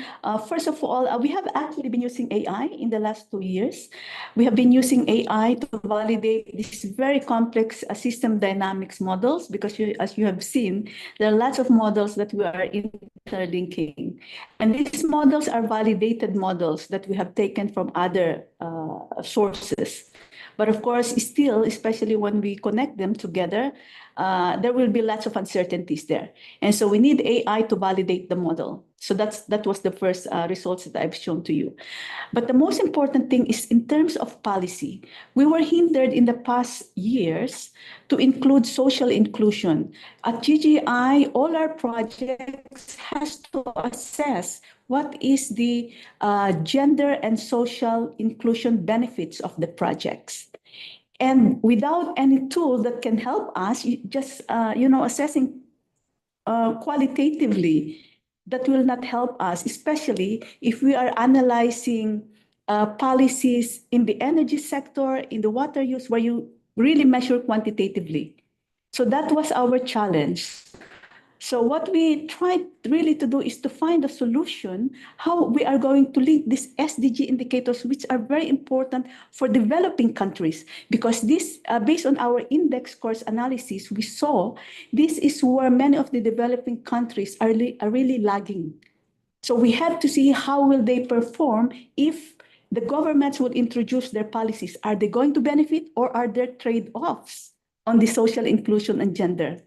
First of all, we have actually been using AI in the last 2 years. We have been using AI to validate these very complex system dynamics models because as you have seen, there are lots of models that we are interlinking. And these models are validated models that we have taken from other sources. But of course, still, especially when we connect them together, there will be lots of uncertainties there. And so we need AI to validate the model. So that was the first results that I've shown to you. But the most important thing is in terms of policy, we were hindered in the past years to include social inclusion. At GGI, all our projects has to assess what is the gender and social inclusion benefits of the projects. And without any tool that can help us, just assessing qualitatively, that will not help us, especially if we are analyzing policies in the energy sector, in the water use, where you really measure quantitatively. So that was our challenge. So what we tried really to do is to find a solution how we are going to link these SDG indicators, which are very important for developing countries, because this, based on our index course analysis, we saw this is where many of the developing countries are really lagging. So we have to see how will they perform if the governments will introduce their policies. Are they going to benefit, or are there trade-offs on the social inclusion and gender?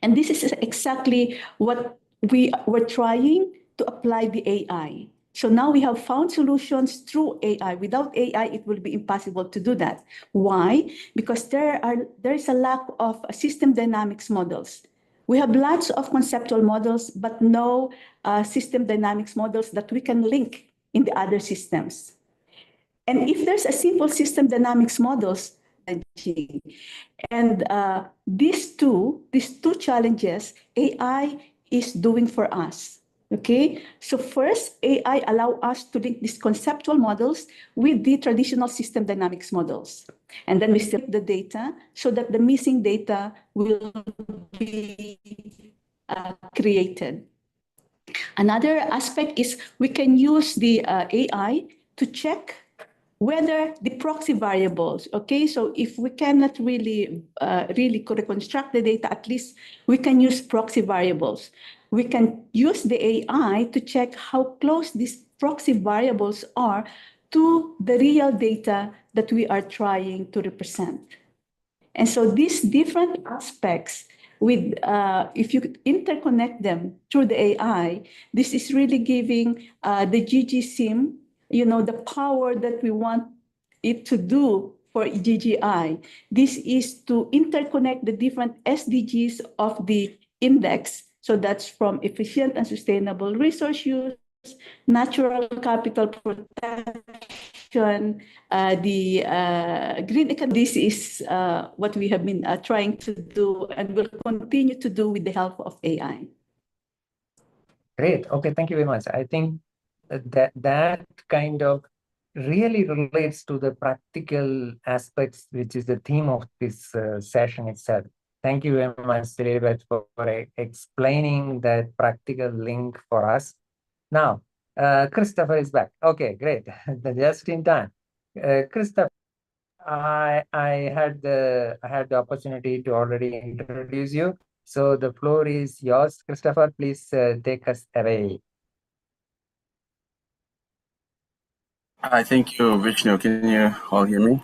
And this is exactly what we were trying to apply the AI. So now we have found solutions through AI. Without AI, it will be impossible to do that. Why? Because there is a lack of system dynamics models. We have lots of conceptual models, but no system dynamics models that we can link in the other systems. And if there's a simple system dynamics models, and these two challenges AI is doing for us. Okay, so first AI allow us to link these conceptual models with the traditional system dynamics models, and then we select the data so that the missing data will be created. Another aspect is we can use the AI to check whether the proxy variables, okay, so if we cannot really reconstruct the data, at least we can use proxy variables. We can use the AI to check how close these proxy variables are to the real data that we are trying to represent. And so these different aspects, with if you could interconnect them through the AI, this is really giving the GGSIM the power that we want it to do for GGI. This is to interconnect the different SDGs of the index. So that's from efficient and sustainable resource use, natural capital protection, the green economy. This is what we have been trying to do and will continue to do with the help of AI. Great. Okay, thank you very much. I think that kind of really relates to the practical aspects, which is the theme of this session itself. Thank you very much, Elizabeth, for explaining that practical link for us. Now, Christopher is back. Okay, great. Just in time. Christopher, I had the opportunity to already introduce you. So the floor is yours. Christopher, please take us away. Hi, thank you, Vishnu. Can you all hear me?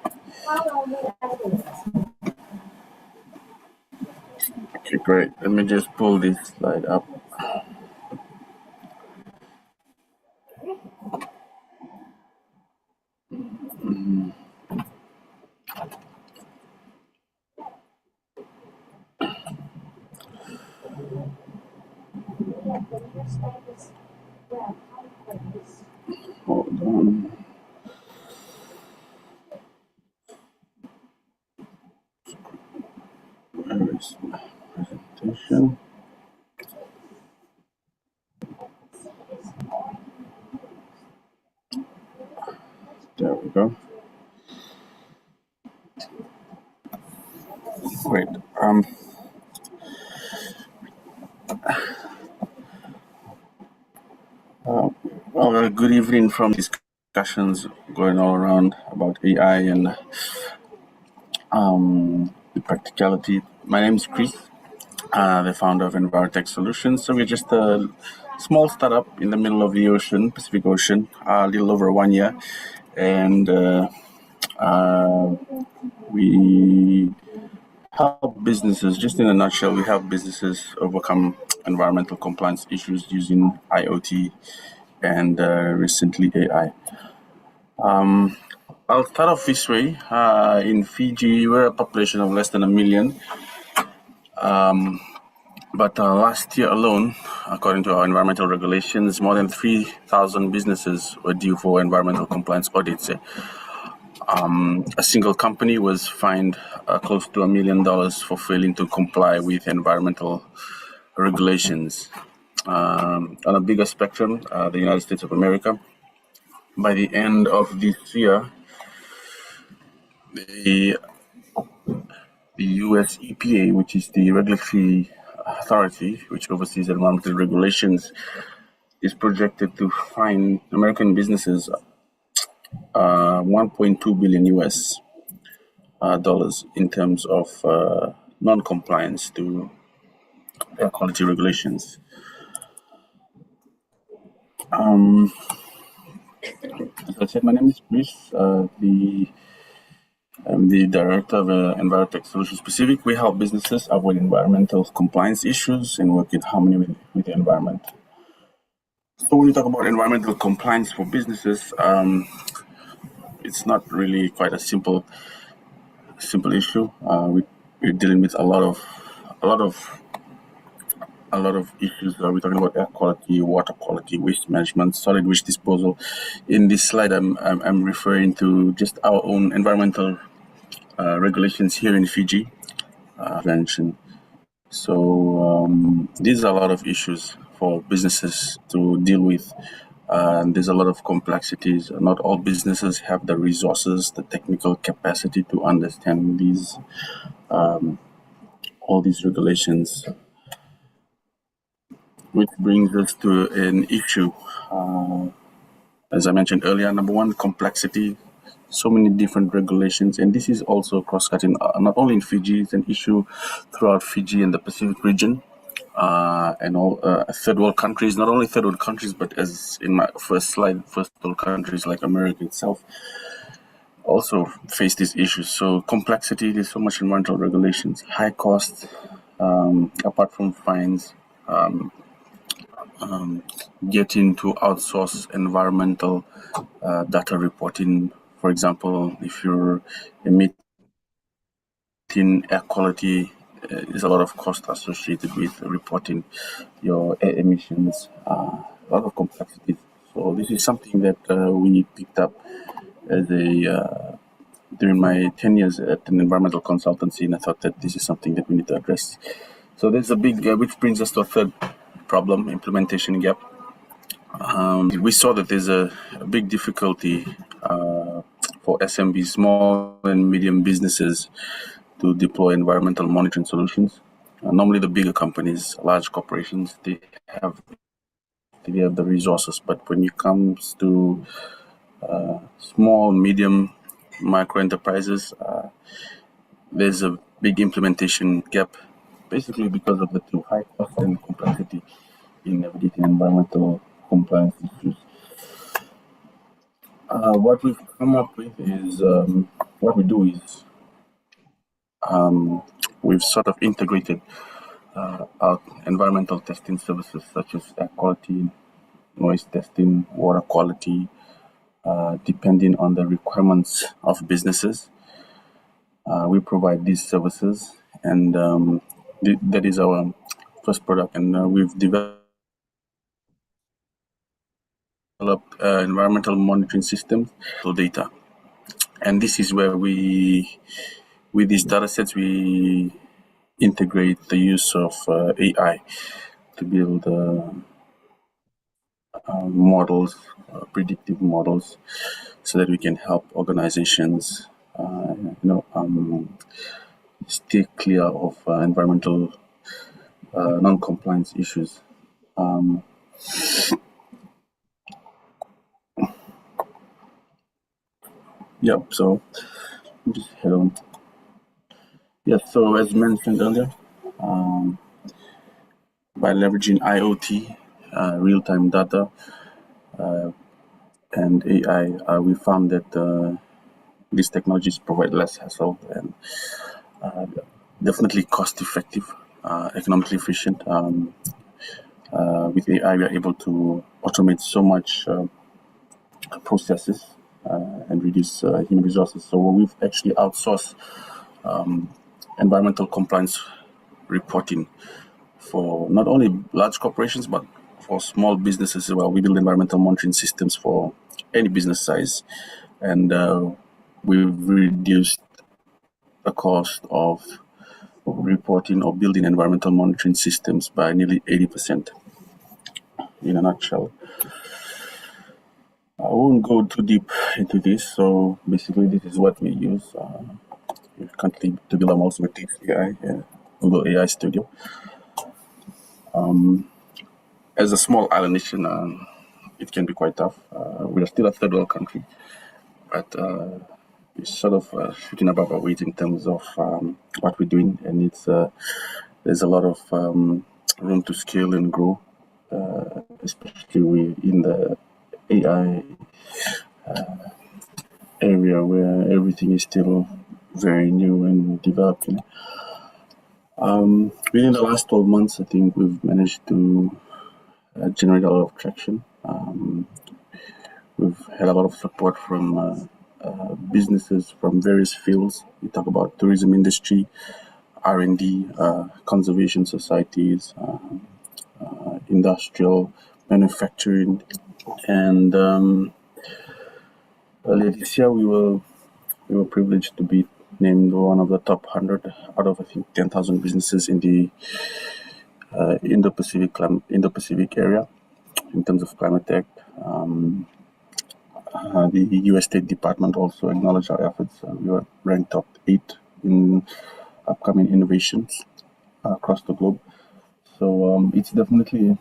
Okay, great. Let me just pull this slide up. Hold on. Where is my presentation? There we go. Great. Well, good evening from discussions going all around about AI and the practicality. My name is Chris, the founder of Envirotech Solutions. So we're just a small startup in the middle of the ocean, Pacific Ocean, a little over 1 year. And we help businesses, just in a nutshell, we help businesses overcome environmental compliance issues using IoT and recently AI. I'll start off this way. In Fiji, we're a population of less than 1 million. But last year alone, according to our environmental regulations, more than 3,000 businesses were due for environmental compliance audits. A single company was fined close to $1 million for failing to comply with environmental regulations. On a bigger spectrum, the United States of America, by the end of this year, the US EPA, which is the regulatory authority which oversees environmental regulations, is projected to fine American businesses $1.2 billion US dollars in terms of non-compliance to air quality regulations. As I said, my name is Chris. I'm the director of Envirotech Solutions Pacific. We help businesses avoid environmental compliance issues and work in harmony with the environment. So when you talk about environmental compliance for businesses, it's not really quite a simple issue. We're dealing with a lot of issues. We're talking about air quality, water quality, waste management, solid waste disposal. In this slide, I'm referring to just our own environmental regulations here in Fiji. So these are a lot of issues for businesses to deal with. There's a lot of complexities. Not all businesses have the resources, the technical capacity to understand these all these regulations. Which brings us to an issue. As I mentioned earlier, number one, complexity. So many different regulations, and this is also cross-cutting. Not only in Fiji, it's an issue throughout Fiji and the Pacific region, and all third world countries. Not only third world countries, but as in my first slide, first world countries like America itself also face these issues. So complexity. There's so much environmental regulations, high costs, apart from fines. Getting to outsource environmental data reporting. For example, if you're emitting air quality, there's a lot of cost associated with reporting your air emissions, a lot of complexities. So this is something that we picked up as during my 10 years at an environmental consultancy, and I thought that this is something that we need to address. So there's a big, which brings us to a third problem, implementation gap. We saw that there's a big difficulty for SMBs, small and medium businesses, to deploy environmental monitoring solutions. Normally the bigger companies, large corporations, they have the resources, but when it comes to small, medium, micro enterprises, there's a big implementation gap, basically because of the too high cost and complexity in navigating environmental compliance issues. What we've come up with is, what we do is, we've sort of integrated our environmental testing services such as air quality, noise testing, water quality, depending on the requirements of businesses. We provide these services, and that is our first product, and we've developed developed environmental monitoring systems for data. And this is where with these data sets, we integrate the use of AI to build models, predictive models, so that we can help organizations, stay clear of environmental non-compliance issues. So just head on. So as mentioned earlier, by leveraging IoT, real-time data, and AI, we found that these technologies provide less hassle and definitely cost-effective, economically efficient. With AI, we are able to automate so much processes and reduce human resources. So we've actually outsourced environmental compliance reporting for not only large corporations, but for small businesses as well. We build environmental monitoring systems for any business size, and we've reduced the cost of reporting or building environmental monitoring systems by nearly 80%. In a nutshell, I won't go too deep into this. So basically, this is what we use currently to build our most with AI, Google AI Studio. As a small island nation, it can be quite tough. We are still a third world country, but it's sort of shooting above our weight in terms of what we're doing, and it's there's a lot of room to scale and grow, especially in the AI area where everything is still very new and developing. Within the last 12 months, I think we've managed to generate a lot of traction. We've had a lot of support from businesses from various fields. We talk about tourism industry, R&D, conservation societies, industrial, manufacturing, and earlier this year we were privileged to be named one of the top 100 out of, I think, 10,000 businesses in the Indo-Pacific area in terms of climate tech. The US State Department also acknowledged our efforts. We were ranked top 8 in upcoming innovations across the globe. So it's definitely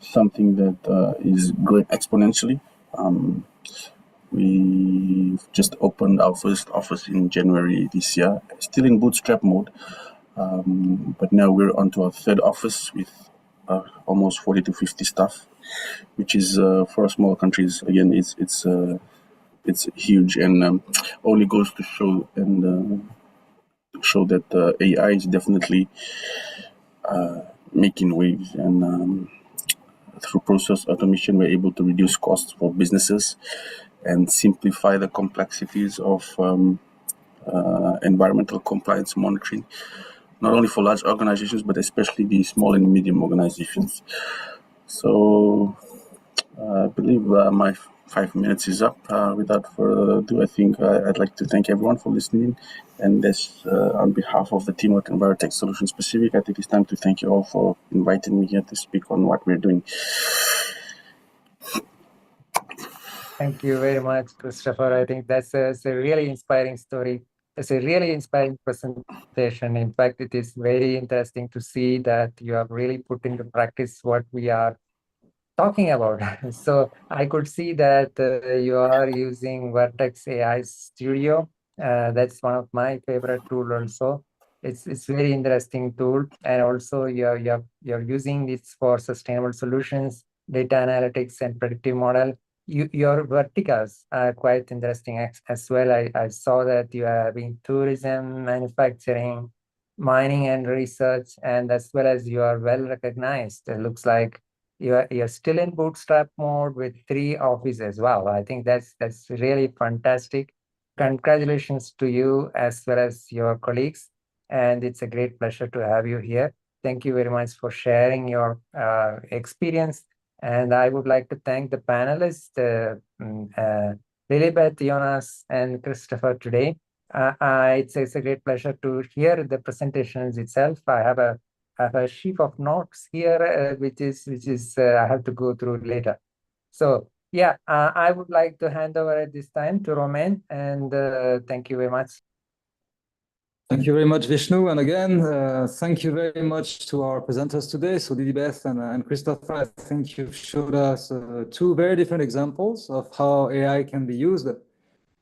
something that is growing exponentially. We've just opened our first office in January this year, still in bootstrap mode, but now we're onto our third office with almost 40 to 50 staff, which is for small countries, again, it's huge, and only goes to show that AI is definitely making waves, and through process automation, we're able to reduce costs for businesses and simplify the complexities of environmental compliance monitoring, not only for large organizations, but especially the small and medium organizations. So I believe my 5 minutes is up. Without further ado, I think I'd like to thank everyone for listening. And this, on behalf of the team at Envirotech Solutions Pacific, I think it's time to thank you all for inviting me here to speak on what we're doing. Thank you very much, Christopher. I think that's a really inspiring story. It's a really inspiring presentation. In fact, it is very interesting to see that you have really put into practice what we are talking about. So I could see that you are using Vertex AI Studio. That's one of my favorite tools also. It's very interesting tool, and also you're using this for sustainable solutions, data analytics, and predictive model. Your verticals are quite interesting as well. I saw that you are having tourism, manufacturing, mining, and research, and as well as you are well recognized. It looks like you're still in bootstrap mode with 3 offices. Wow, I think that's really fantastic. Congratulations to you as well as your colleagues, and it's a great pleasure to have you here. Thank you very much for sharing your experience And I would like to thank the panelists, Lilibet, Jonas, and Christopher today. It's a great pleasure to hear the presentations itself. I have a sheaf of notes here, which is I have to go through later. So yeah, I would like to hand over at this time to Romain, and thank you very much. Thank you very much, Vishnu. And again, thank you very much to our presenters today. So Lilibet and Christopher, I think you've showed us two very different examples of how AI can be used.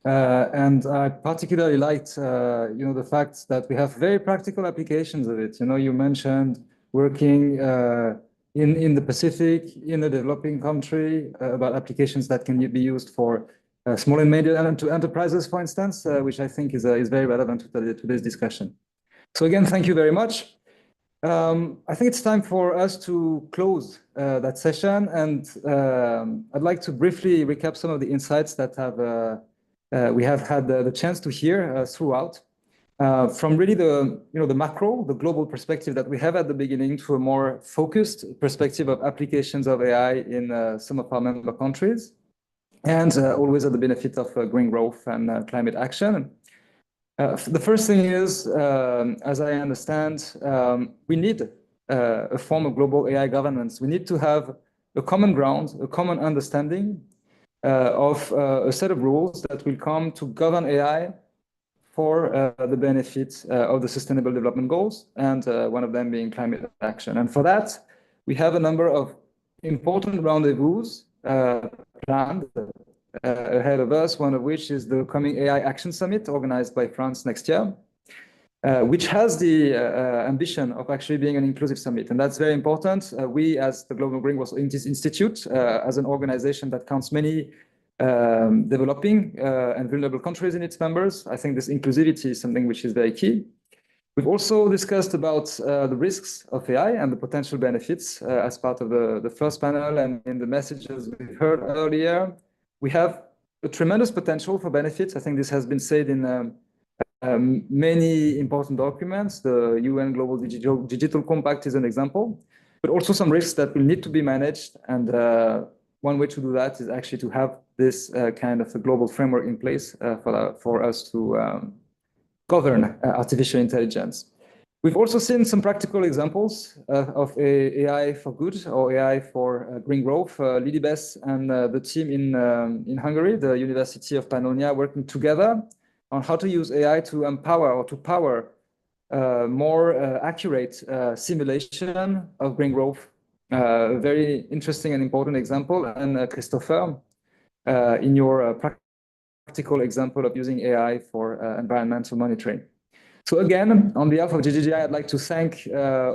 And I particularly liked, the fact that we have very practical applications of it. You mentioned working in the Pacific, in a developing country, about applications that can be used for small and medium enterprises, for instance, which I think is very relevant to today's discussion. So again, thank you very much. I think it's time for us to close that session, and I'd like to briefly recap some of the insights that we have had the chance to hear throughout. From really the macro, the global perspective that we have at the beginning, to a more focused perspective of applications of AI in some of our member countries, and always at the benefit of green growth and climate action. The first thing is, as I understand, we need a form of global AI governance. We need to have a common ground, a common understanding of a set of rules that will come to govern AI for the benefit of the Sustainable Development Goals, and one of them being climate action. And for that, we have a number of important rendezvous planned ahead of us, one of which is the coming AI Action Summit organized by France next year, which has the ambition of actually being an inclusive summit. And that's very important. We, as the Global Green Growth Institute, as an organization that counts many developing and vulnerable countries in its members, I think this inclusivity is something which is very key. We've also discussed about the risks of AI and the potential benefits as part of the first panel, and in the messages we heard earlier. We have a tremendous potential for benefits. I think this has been said in many important documents. The UN Global Digital Compact is an example, but also some risks that will need to be managed. And one way to do that is actually to have this kind of a global framework in place for us to govern artificial intelligence. We've also seen some practical examples of AI for good, or AI for green growth. Lilibet and the team in Hungary, the University of Pannonia, working together on how to use AI to empower or to power more accurate simulation of green growth. A very interesting and important example. And Christopher, in your practical example of using AI for environmental monitoring. So again, on behalf of GGGI, I'd like to thank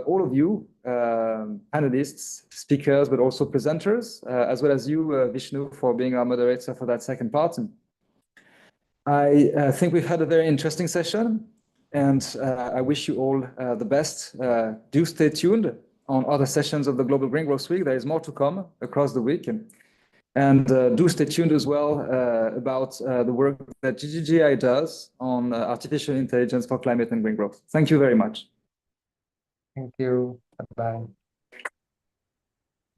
all of you, panelists, speakers, but also presenters, as well as you, Vishnu, for being our moderator for that second part. I think we've had a very interesting session, and I wish you all the best. Do stay tuned on other sessions of the Global Green Growth Week. There is more to come across the week. And do stay tuned as well about the work that GGGI does on artificial intelligence for climate and green growth. Thank you very much. Thank you. Bye-bye.